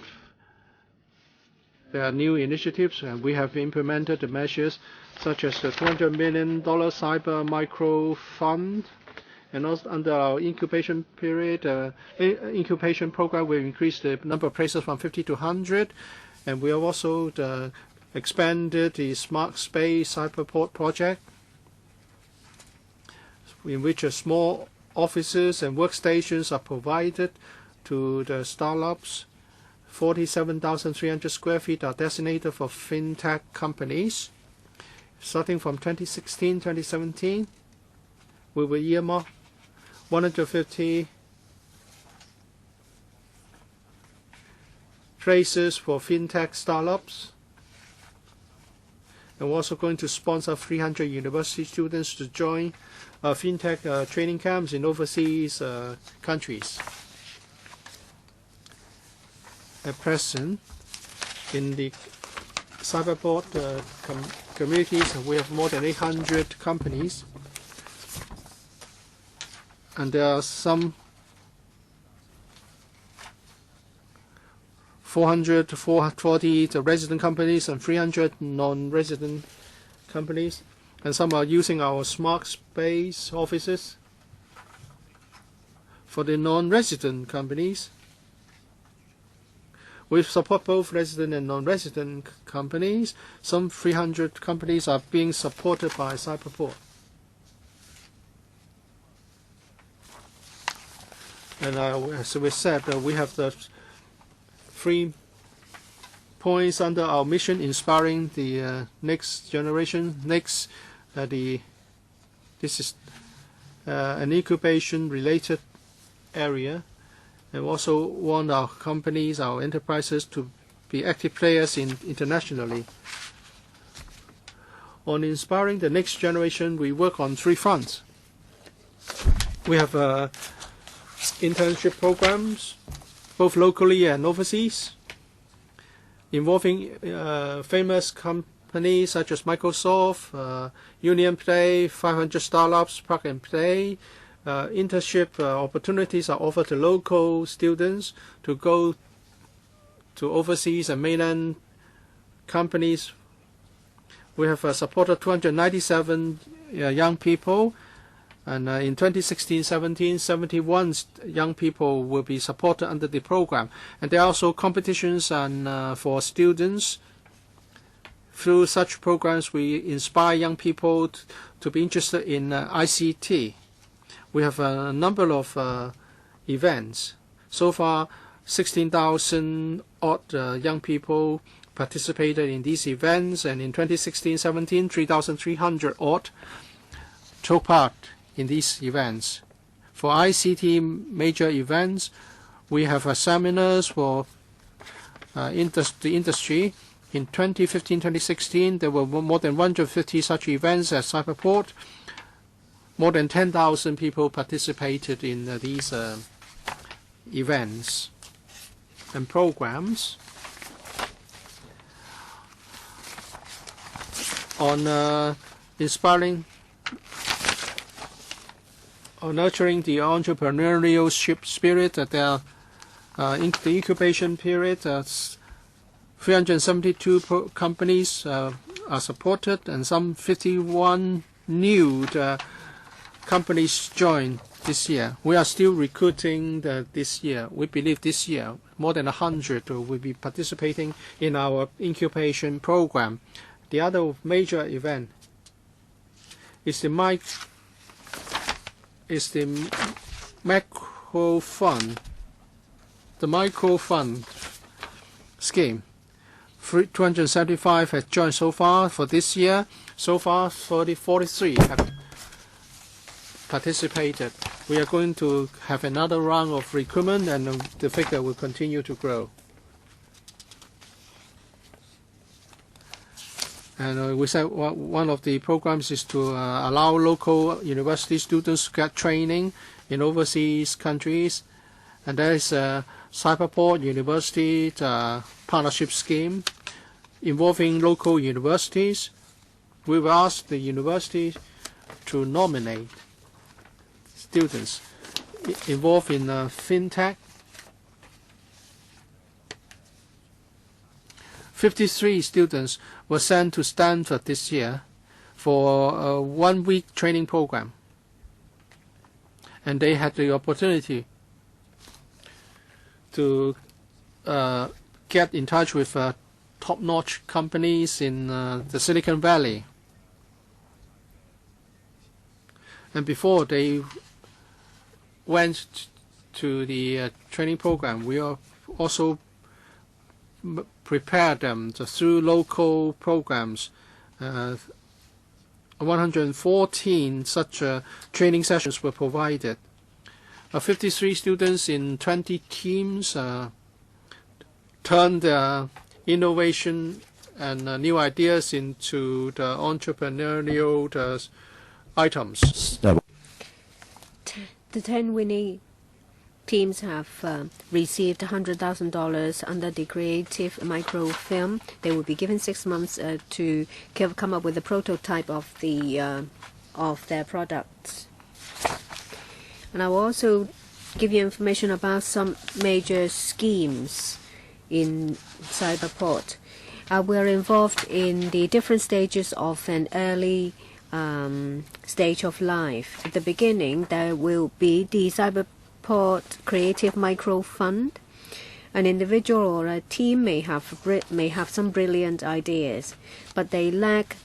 Speaker 2: there are new initiatives, and we have implemented the measures such as the $200 million Cyber Micro Fund, and also under our incubation period, incubation program, we increased the number of places from 50 to 100. And we have also expanded the Smart Space Cyberport project, in which small offices and workstations are provided to the startups. 47,300 square feet are designated for fintech companies. Starting from 2016-2017, we will earmark 150 places for fintech startups. And we're also going to sponsor 300 university students to join fintech training camps in overseas countries. At present, in the Cyberport communities, we have more than 800 companies, and there are some 400 to 440 resident companies and 300 non-resident companies, and some are using our Smart Space offices. For the non-resident companies, we support both resident and non-resident companies. Some 300 companies are being supported by Cyberport. And as we said, we have the 3 points under our mission: inspiring the next generation. Next, this is an incubation-related area, and we also want our companies, our enterprises, to be active players internationally. On inspiring the next generation, we work on 3 fronts. We have internship programs, both locally and overseas, involving famous companies such as Microsoft, Union Play, 500 startups, Plug and Play. Internship opportunities are offered to local students to go to overseas and mainland companies. We have supported 297 young people. And in 2016-17, 71 young people will be supported under the program. And there are also competitions for students. Through such programs, we inspire young people to be interested in ICT. We have a number of events. So far, 16,000 odd young people participated in these events. And in 2016-17, 3,300 odd took part in these events. For ICT major events, we have seminars for the industry. In 2015-2016, there were more than 150 such events at Cyberport. More than 10,000 people participated in these events and programs. On nurturing the entrepreneurial spirit, in the incubation period, 372 companies are supported, and some 51 new companies joined this year. We are still recruiting this year. We believe this year more than 100 will be participating in our incubation program. The other major event is the macro fund, the micro fund scheme. 275 has joined so far for this year. So far, 43 have participated. We are going to have another round of recruitment, and the figure will continue to grow. And we said one of the programs is to allow local university students to get training in overseas countries, and there is a Cyberport University partnership scheme involving local universities. We will ask the university to nominate students involved in fintech. 53 students were sent to Stanford this year for a 1-week training program, and they had the opportunity to get in touch with top-notch companies in the Silicon Valley. And before they went to the training program, we also prepared them through local programs. 114 such training sessions were provided. 53 students in 20 teams turned their innovation and new ideas into the entrepreneurial items.
Speaker 3: The 10 winning teams have received $100,000 under the Creative Microfilm. They will be given 6 months to come up with a prototype of their products. And I will also give you information about some major schemes in Cyberport. We're involved in the different stages of an early stage of life. At the beginning, there will be the Cyberport Creative Micro Fund. An individual or a team may have some brilliant ideas, but they lack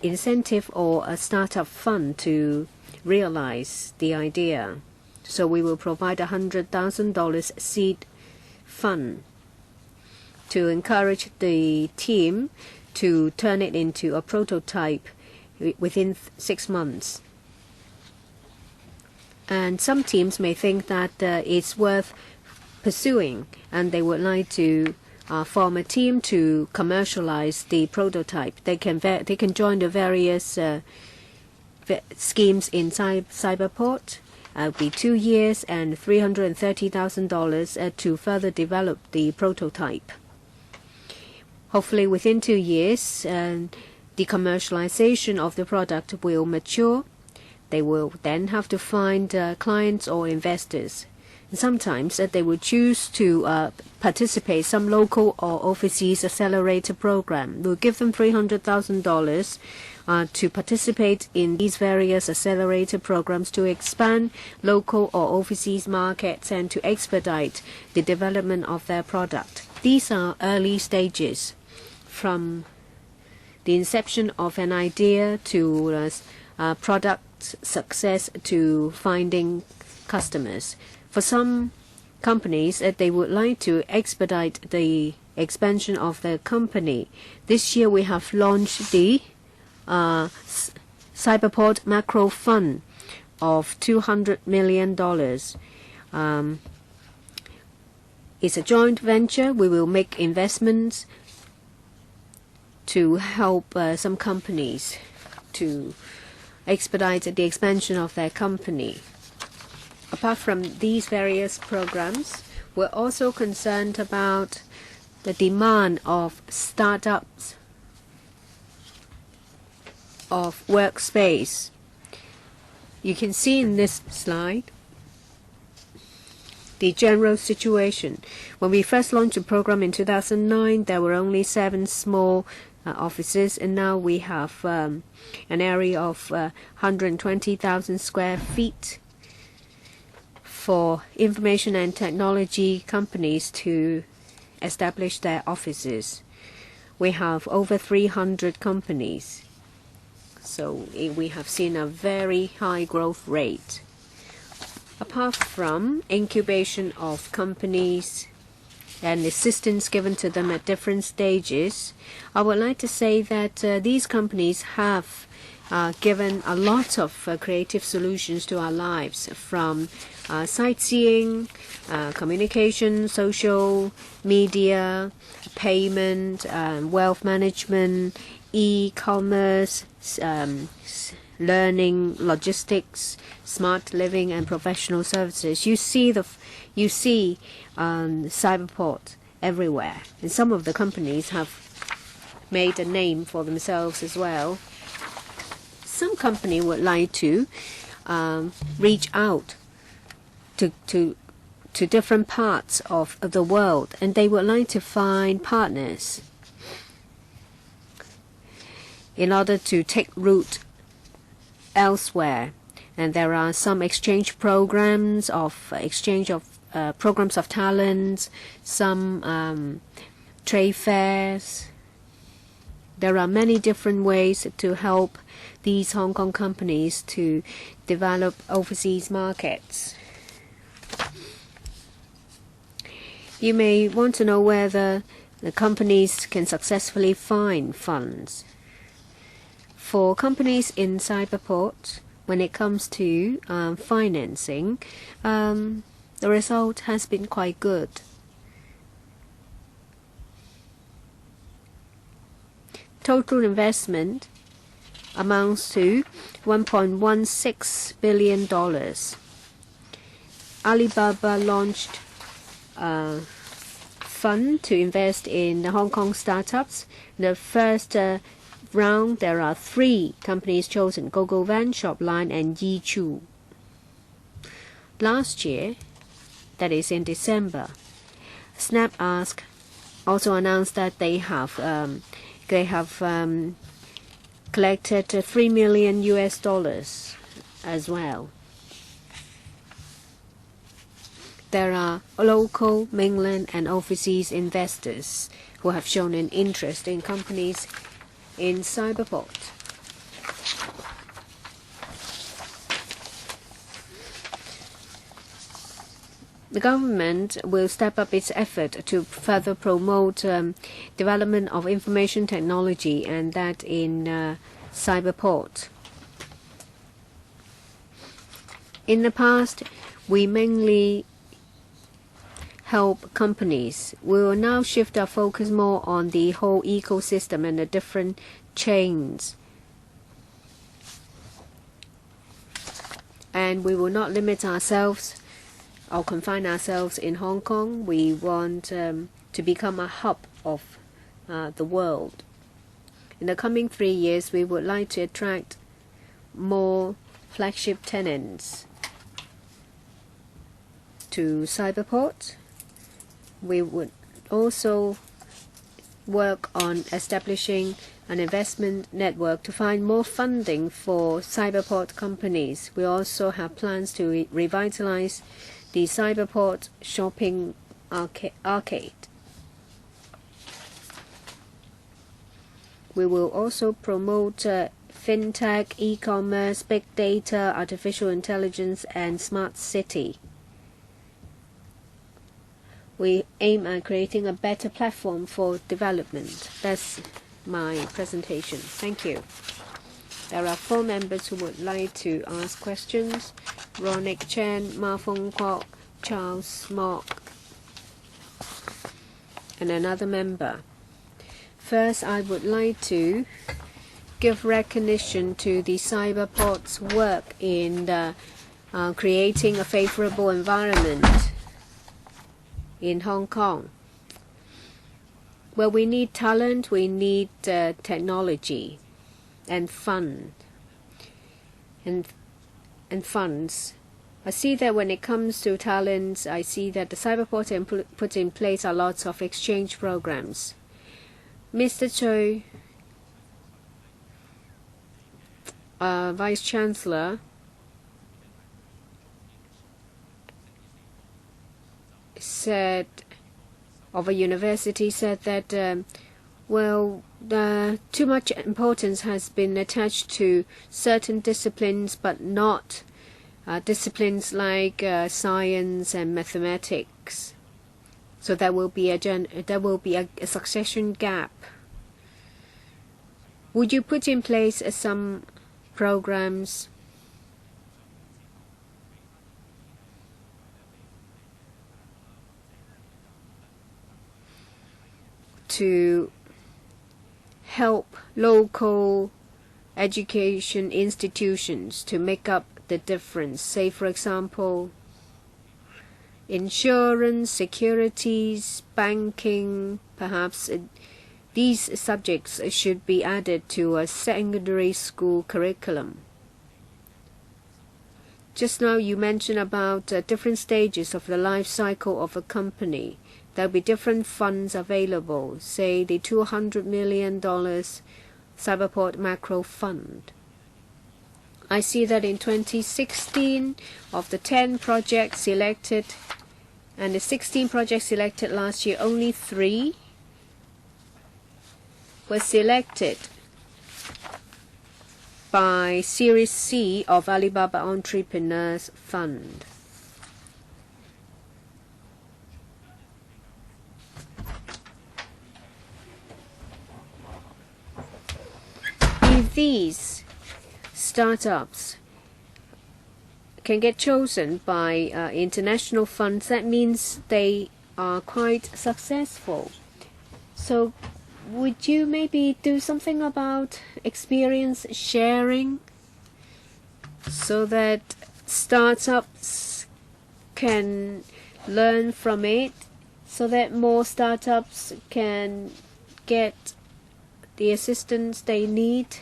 Speaker 3: incentive or a startup fund to realize the idea. So we will provide $100,000 seed fund to encourage the team to turn it into a prototype within 6 months. And some teams may think that it's worth pursuing, and they would like to form a team to commercialize the prototype. They can join the various schemes in Cyberport. It'll be 2 years and $330,000 to further develop the prototype. Hopefully within 2 years, the commercialization of the product will mature. They will then have to find clients or investors. And sometimes they will choose to participate some local or overseas accelerator program. We'll give them $300,000 to participate in these various accelerator programs to expand local or overseas markets and to expedite the development of their product. These are early stages, from the inception of an idea to product success to finding customers. For some companies, they would like to expedite the expansion of their company. This year we have launched the Cyberport Macro Fund of $200 million. It's a joint venture. We will make investments to help some companies to expedite the expansion of their company. Apart from these various programs, we're also concerned about the demand of startups of workspace. You can see in this slide the general situation. When we first launched the program in 2009, there were only 7 small offices, and now we have an area of 120,000 square feet for information and technology companies to establish their offices. We have over 300 companies So we have seen a very high growth rate. Apart from incubation of companies and assistance given to them at different stages, I would like to say that these companies have given a lot of creative solutions to our lives, from sightseeing, communication, social media, payment, wealth management, e-commerce, learning, logistics, smart living, and professional services. You see Cyberport everywhere, and some of the companies have made a name for themselves as well. Some company would like to reach out to different parts of the world, and they would like to find partners in order to take root elsewhere. And there are some exchange programs of programs of talents, some trade fairs. There are many different ways to help these Hong Kong companies to develop overseas markets. You may want to know whether the companies can successfully find funds. For companies in Cyberport, when it comes to financing, the result has been quite good. Total investment amounts to $1.16 billion. Alibaba launched a fund to invest in the Hong Kong startups. In the first round, there are 3 companies chosen: GoGoVan, Shopline, and Yichu. Last year, that is in December, SnapAsk also announced that they have collected $3 million as well. There are local, mainland, and overseas investors who have shown an interest in companies in Cyberport. The government will step up its effort to further promote development of information technology, and that in Cyberport. In the past, we mainly help companies. We will now shift our focus more on the whole ecosystem and the different chains. And we will not limit ourselves or confine ourselves in Hong Kong. We want to become a hub of the world. In the coming 3 years, we would like to attract more flagship tenants to Cyberport. We would also work on establishing an investment network to find more funding for Cyberport companies. We also have plans to revitalize the Cyberport shopping arcade. We will also promote fintech, e-commerce, big data, artificial intelligence, and smart city. We aim at creating a better platform for development. That's my presentation. Thank you. There are 4 members who would like to ask questions: Ronick Chen, Ma Fong Kwok, Charles Mock, and another member. First, I would like to give recognition to the Cyberport's work in creating a favorable environment in Hong Kong. Well, we need talent, we need technology and fun and funds. I see that when it comes to talents, I see that the Cyberport put in place a lot of exchange programs. Mr. Choi, Vice Chancellor, said of a university said that Well, too much importance has been attached to certain disciplines, but not disciplines like science and mathematics. So there will be a succession gap. Would you put in place some programs to help local education institutions to make up the difference? Say, for example, insurance, securities, banking, perhaps these subjects should be added to a secondary school curriculum. Just now you mentioned about different stages of the life cycle of a company. There will be different funds available, say the $200 million Cyberport Macro Fund. I see that in 2016, of the 10 projects selected and the 16 projects selected last year, only 3 were selected by Series C of Alibaba Entrepreneurs Fund. If these startups can get chosen by international funds, that means they are quite successful. So would you maybe do something about experience sharing so that startups can learn from it, so that more startups can get the assistance they need?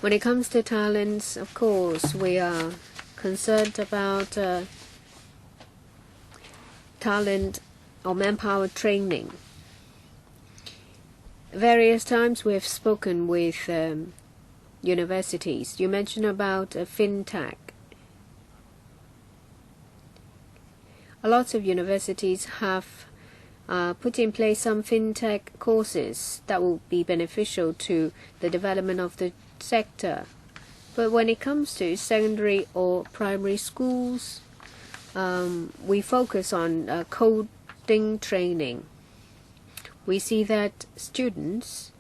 Speaker 3: When it comes to talents, of course, we are concerned about talent or manpower training. Various times we have spoken with universities. You mentioned about fintech. A lot of universities have put in place some fintech courses that will be beneficial to the development of the sector. But when it comes to secondary or primary schools, we focus on coding training. We see that students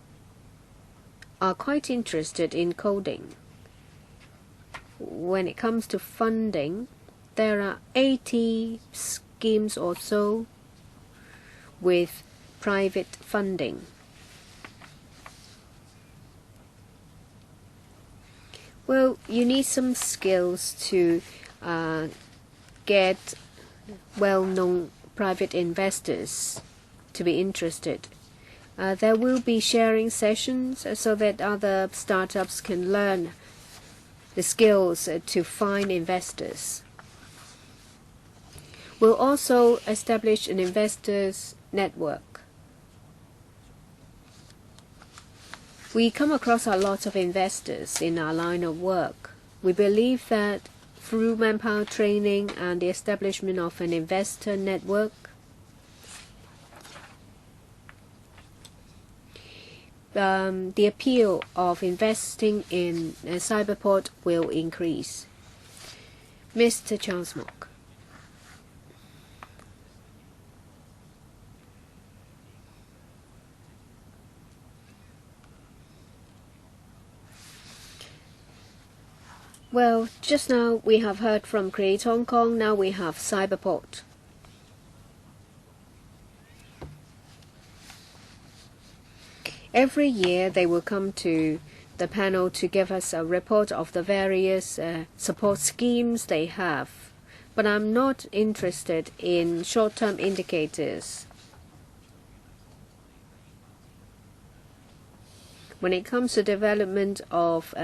Speaker 3: are quite interested in coding. When it comes to funding, there are 80 schemes or so with private funding. Well, you need some skills to get well-known private investors to be interested. There will be sharing sessions so that other startups can learn the skills to find investors. We'll also establish an investors network. We come across a lot of investors in our line of work. We believe that through manpower training and the establishment of an investor network, the appeal of investing in Cyberport will increase. Mr. Charles Mok. Well, just now we have heard from Create Hong Kong, now we have Cyberport. Every year they will come to the panel to give us a report of the various support schemes they have. But I'm not interested in short-term indicators. When it comes to development of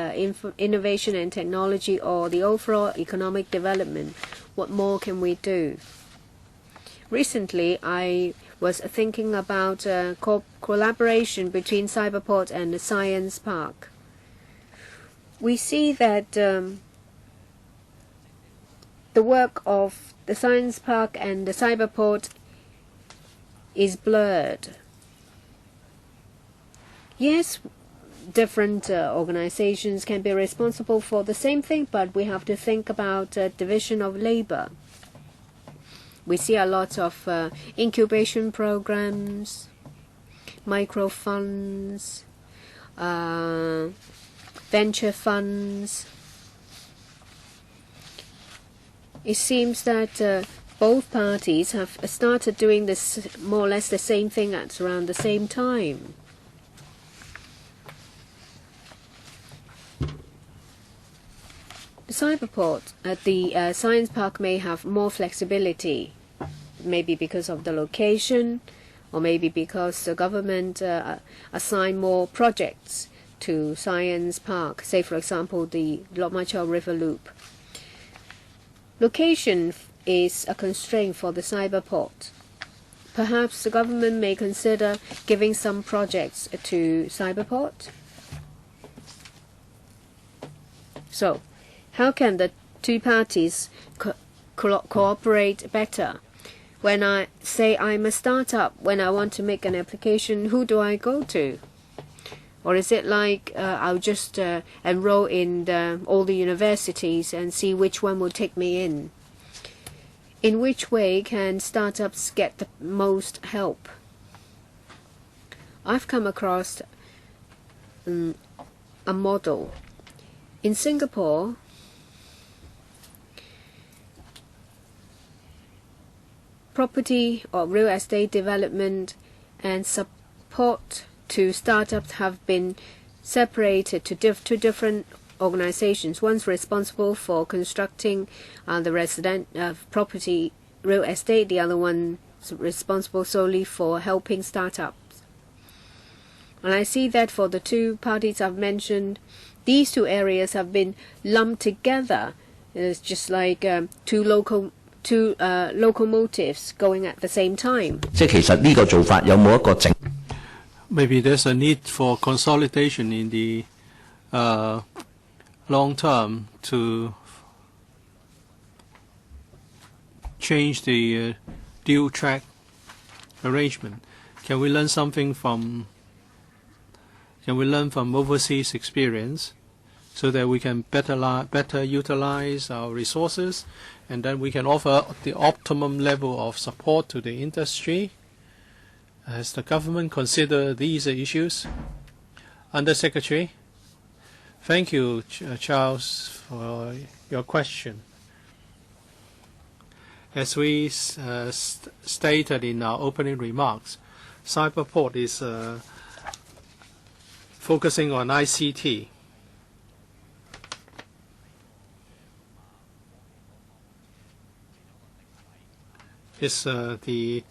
Speaker 3: innovation and technology or the overall economic development, what more can we do? Recently, I was thinking about collaboration between Cyberport and the Science Park. We see that the work of the Science Park and the Cyberport is blurred. Yes, different organizations can be responsible for the same thing, but we have to think about division of labor. We see a lot of incubation programs, micro funds, venture funds. It seems that both parties have started doing this more or less the same thing at around the same time. The cyberport at the science park may have more flexibility, maybe because of the location, or maybe because the government assign more projects to science park, say for example the Lok Ma Chau River Loop. Location is a constraint for the cyberport. Perhaps the government may consider giving some projects to cyberport. So, how can the two parties cooperate better? When I say I'm a startup, when I want to make an application, who do I go to? Or is it like I'll just enroll in all the universities and see which one will take me in? In which way can startups get the most help? I've come across a model. In Singapore, property or real estate development and support to startups have been separated to two different organizations. One's responsible for constructing the property real estate. The other one's responsible solely for helping startups. And I see that for the two parties I've mentioned, these two areas have been lumped together. It's just like two locomotives going at the same time.
Speaker 5: 即係其實呢個做法有冇一個正？
Speaker 2: Maybe there's a need for consolidation in the long term to change the dual track arrangement. Can we learn something from? Can we learn from overseas experience so that we can better utilize our resources, and then we can offer the optimum level of support to the industry? Has the government considered these issues? Undersecretary, thank you, Charles, for your question. As we stated in our opening remarks, Cyberport is focusing on ICT. It's the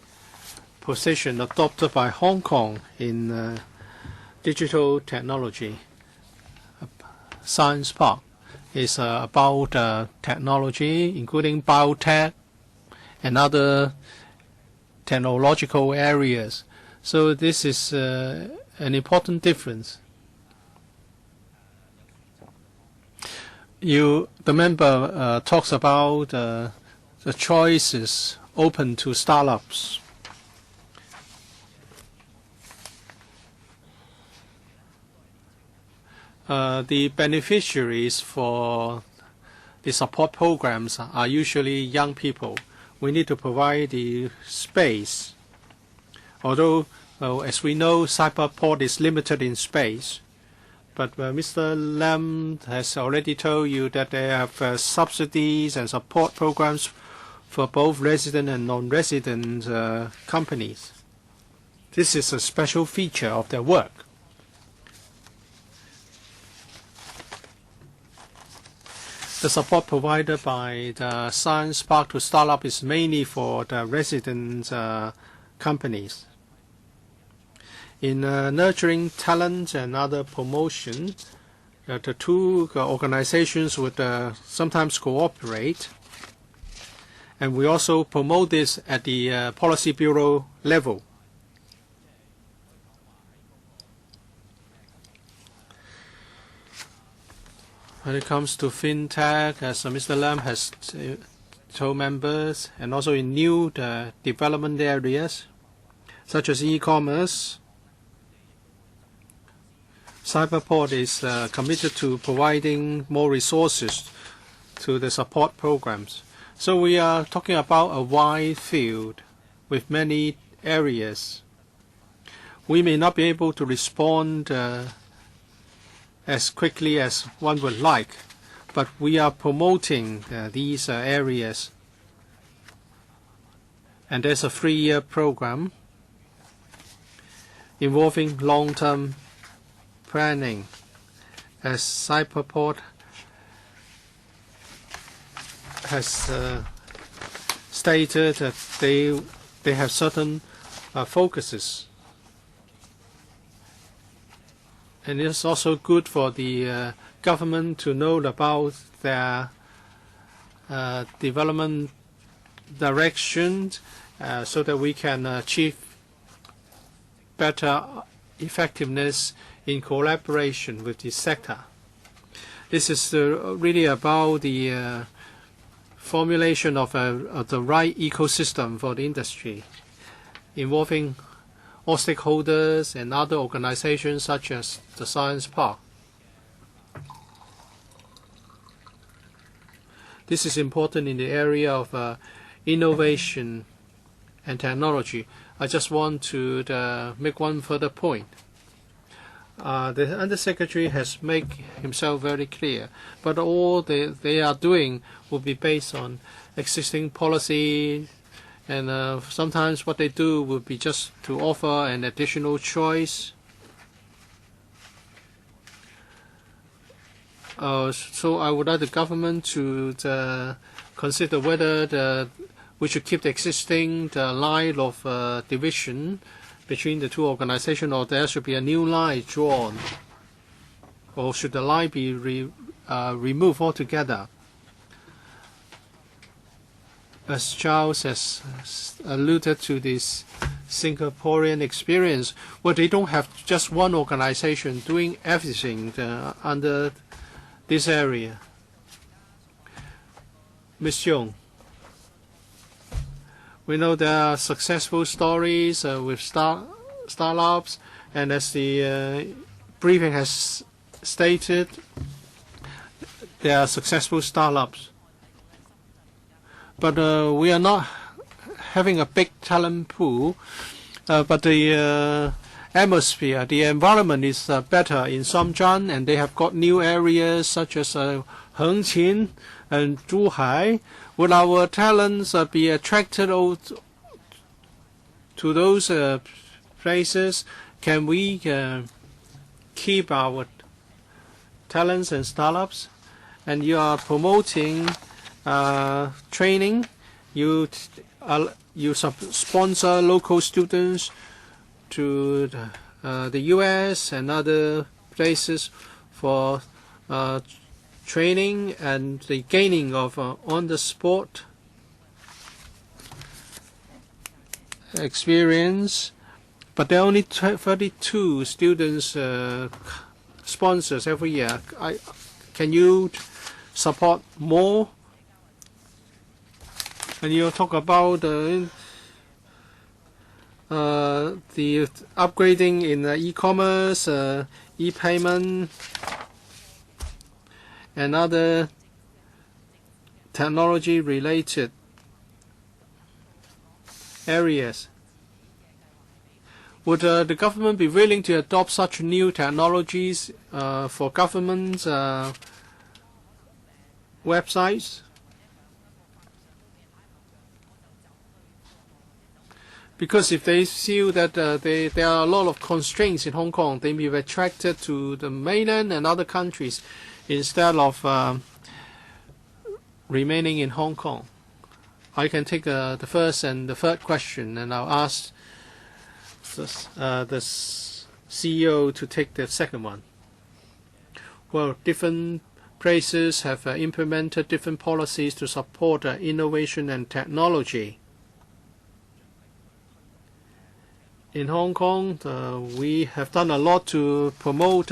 Speaker 2: position adopted by Hong Kong in digital technology. Science Park is about technology, including biotech and other technological areas. So this is an important difference. The member talks about the choices open to startups. The beneficiaries for the support programs are usually young people. We need to provide the space. Although, as we know, Cyberport is limited in space. But Mr. Lam has already told you that they have subsidies and support programs for both resident and non-resident companies. This is a special feature of their work. The support provided by the Science Park to startup is mainly for the resident companies. In nurturing talent and other promotion, the two organizations would sometimes cooperate, and we also promote this at the Policy Bureau level. When it comes to fintech, as Mr. Lam has told members, and also in new development areas, such as e-commerce, Cyberport is committed to providing more resources to the support programs. So we are talking about a wide field with many areas. We may not be able to respond as quickly as one would like, but we are promoting these areas. And there's a 3-year program involving long-term planning. As Cyberport has stated that they have certain focuses. And it's also good for the government to know about their development direction so that we can achieve better effectiveness in collaboration with the sector. This is really about the formulation of the right ecosystem for the industry, involving all stakeholders and other organizations such as the Science Park. This is important in the area of innovation and technology. I just want to make one further point. The Undersecretary has made himself very clear, but all they are doing will be based on existing policy, and sometimes what they do will be just to offer an additional choice. So I would like the government to consider whether we should keep the existing line of division between the two organizations, or there should be a new line drawn, or should the line be removed altogether. As Charles has alluded to this Singaporean experience, where they don't have just one organization doing everything under this area. Ms. Young, we know there are successful stories with startups, and as the briefing has stated, there are successful startups. But we are not having a big talent pool, but the atmosphere, the environment is better in Songzhan, and they have got new areas such as Hengqin and Zhuhai. Will our talents be attracted to those places? Can we keep our talents and startups? And you are promoting training. You sponsor local students to the U.S. and other places for training and the gaining of on-the-spot experience. But there are only 32 students sponsors every year. Can you support more? And you talk about the upgrading in e-commerce, e-payment, and other technology-related areas. Would the government be willing to adopt such new technologies for government websites? Because if they feel that there are a lot of constraints in Hong Kong, they may be attracted to the mainland and other countries instead of remaining in Hong Kong. I can take the first and the third question, and I'll ask the CEO to take the second one. Well, different places have implemented different policies to support innovation and technology. In Hong Kong, we have done a lot to promote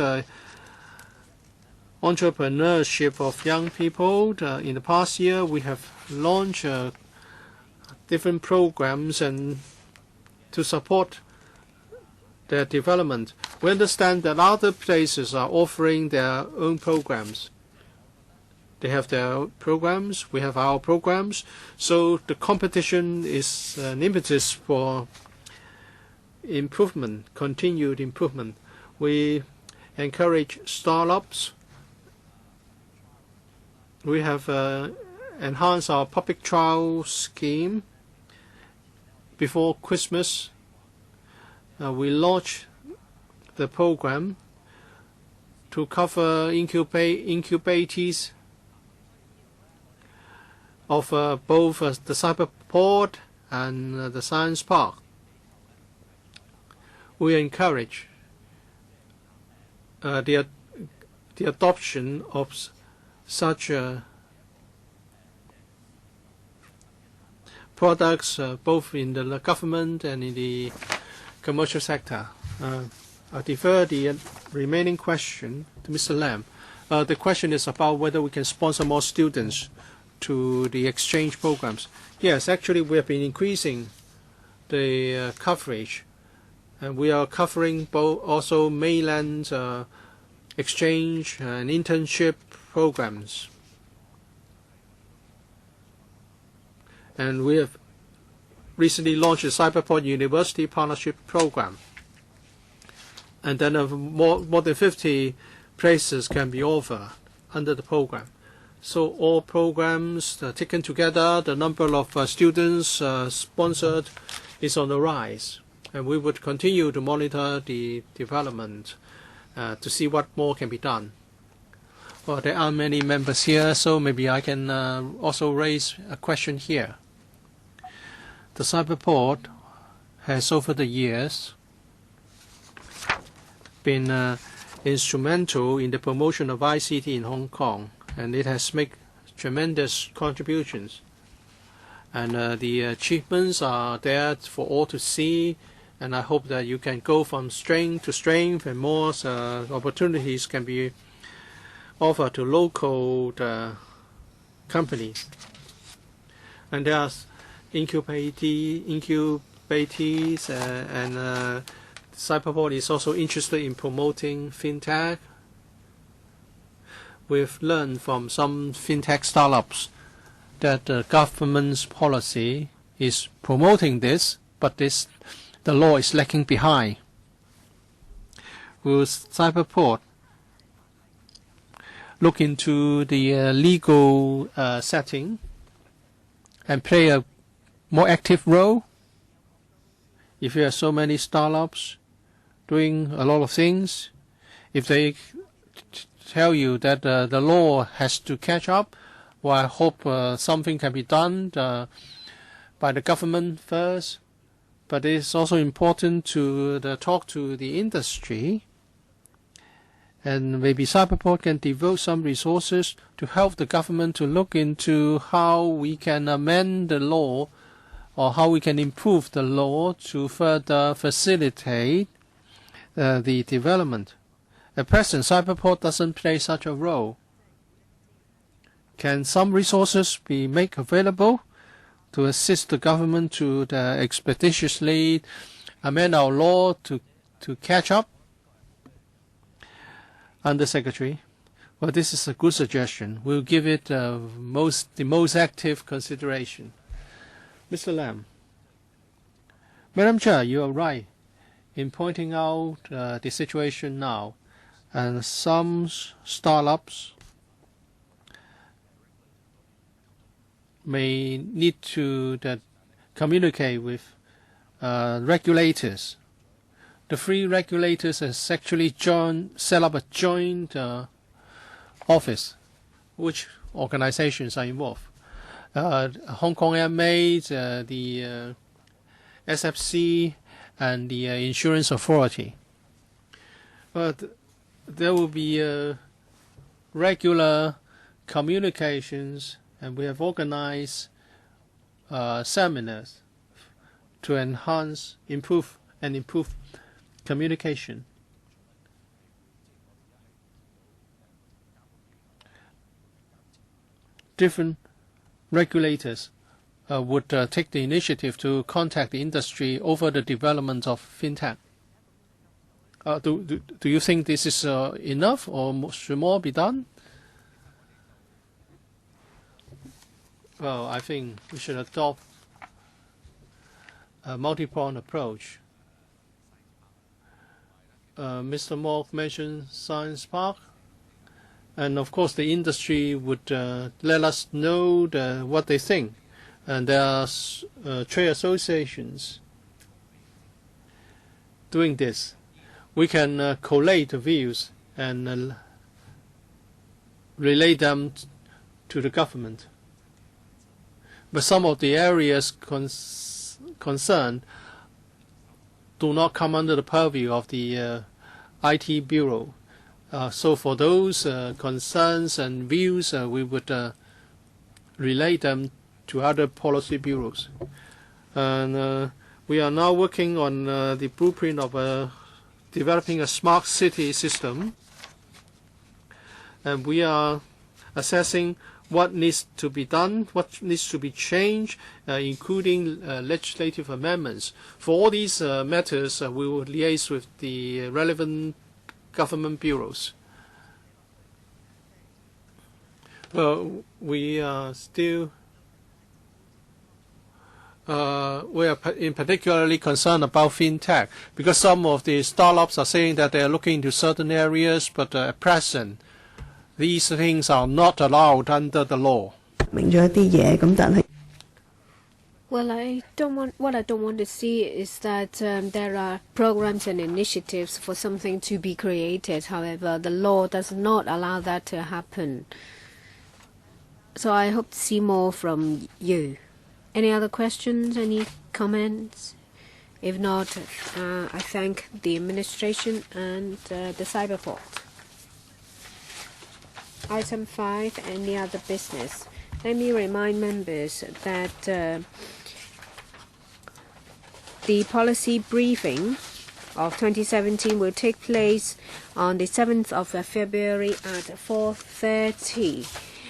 Speaker 2: entrepreneurship of young people. In the past year, we have launched different programs and to support their development. We understand that other places are offering their own programs. They have their programs, we have our programs, so the competition is an impetus for improvement, continued improvement. We encourage startups. We have enhanced our public trial scheme. Before Christmas, we launched the program to cover incubators of both the Cyberport and the Science Park. We encourage the adoption of such products both in the government and in the commercial sector. I defer the remaining question to Mr. Lam. The question is about whether we can sponsor more students to the exchange programs. Yes, actually we have been increasing the coverage, and we are covering both also mainland exchange and internship programs. And we have recently launched the Cyberport University Partnership Program. And then more than 50 places can be offered under the program. So all programs taken together, the number of students sponsored is on the rise. And we would continue to monitor the development to see what more can be done. Well, there are many members here, so maybe I can also raise a question here. The Cyberport has over the years been instrumental in the promotion of ICT in Hong Kong, and it has made tremendous contributions. And the achievements are there for all to see, and I hope that you can go from strength to strength, and more opportunities can be offered to local companies. And there are incubators, and Cyberport is also interested in promoting fintech. We've learned from some fintech startups that the government's policy is promoting this, but the law is lagging behind. Will Cyberport look into the legal setting and play a more active role? If you have so many startups doing a lot of things, if they tell you that the law has to catch up, well, I hope something can be done by the government first. But it's also important to talk to the industry, and maybe Cyberport can devote some resources to help the government to look into how we can amend the law or how we can improve the law to further facilitate the development. At present, Cyberport doesn't play such a role. Can some resources be made available to assist the government to expeditiously amend our law to catch up? Undersecretary, well, this is a good suggestion. We'll give it the most active consideration. Mr. Lam. Madam Chair, you are right in pointing out the situation now, and some startups may need to communicate with regulators. The three regulators has actually set up a joint office. Which organizations are involved? Hong Kong MA, the SFC, and the Insurance Authority. But there will be regular communications, and we have organized seminars to enhance, improve communication. Different regulators would take the initiative to contact the industry over the development of fintech. Do you think this is enough, or should more be done? Well, I think we should adopt a multi-pronged approach. Mr. Mok mentioned Science Park, and of course the industry would let us know what they think, and there are trade associations doing this. We can collate the views and relay them to the government. But some of the areas concerned do not come under the purview of the IT Bureau. So for those concerns and views, we would relay them to other policy bureaus. And we are now working on the blueprint of developing a smart city system. And we are assessing what needs to be done, what needs to be changed, including legislative amendments. For all these matters, we will liaise with the relevant government bureaus. Well, we are still we are in particularly concerned about fintech, because some of the startups are saying that they are looking into certain areas, but at present these things are not allowed under the law.
Speaker 3: Well, what I don't want to see is that there are programs and initiatives for something to be created. However, the law does not allow that to happen. So I hope to see more from you. Any other questions? Any comments? If not, I thank the administration and the Cyberport. Item 5, any other business. Let me remind members that the policy briefing of 2017 will take place on the 7th of February at 4:30.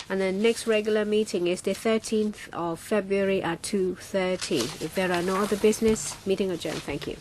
Speaker 3: And the next regular meeting is the 13th of February at 2:30. If there are no other business, meeting adjourned. Thank you.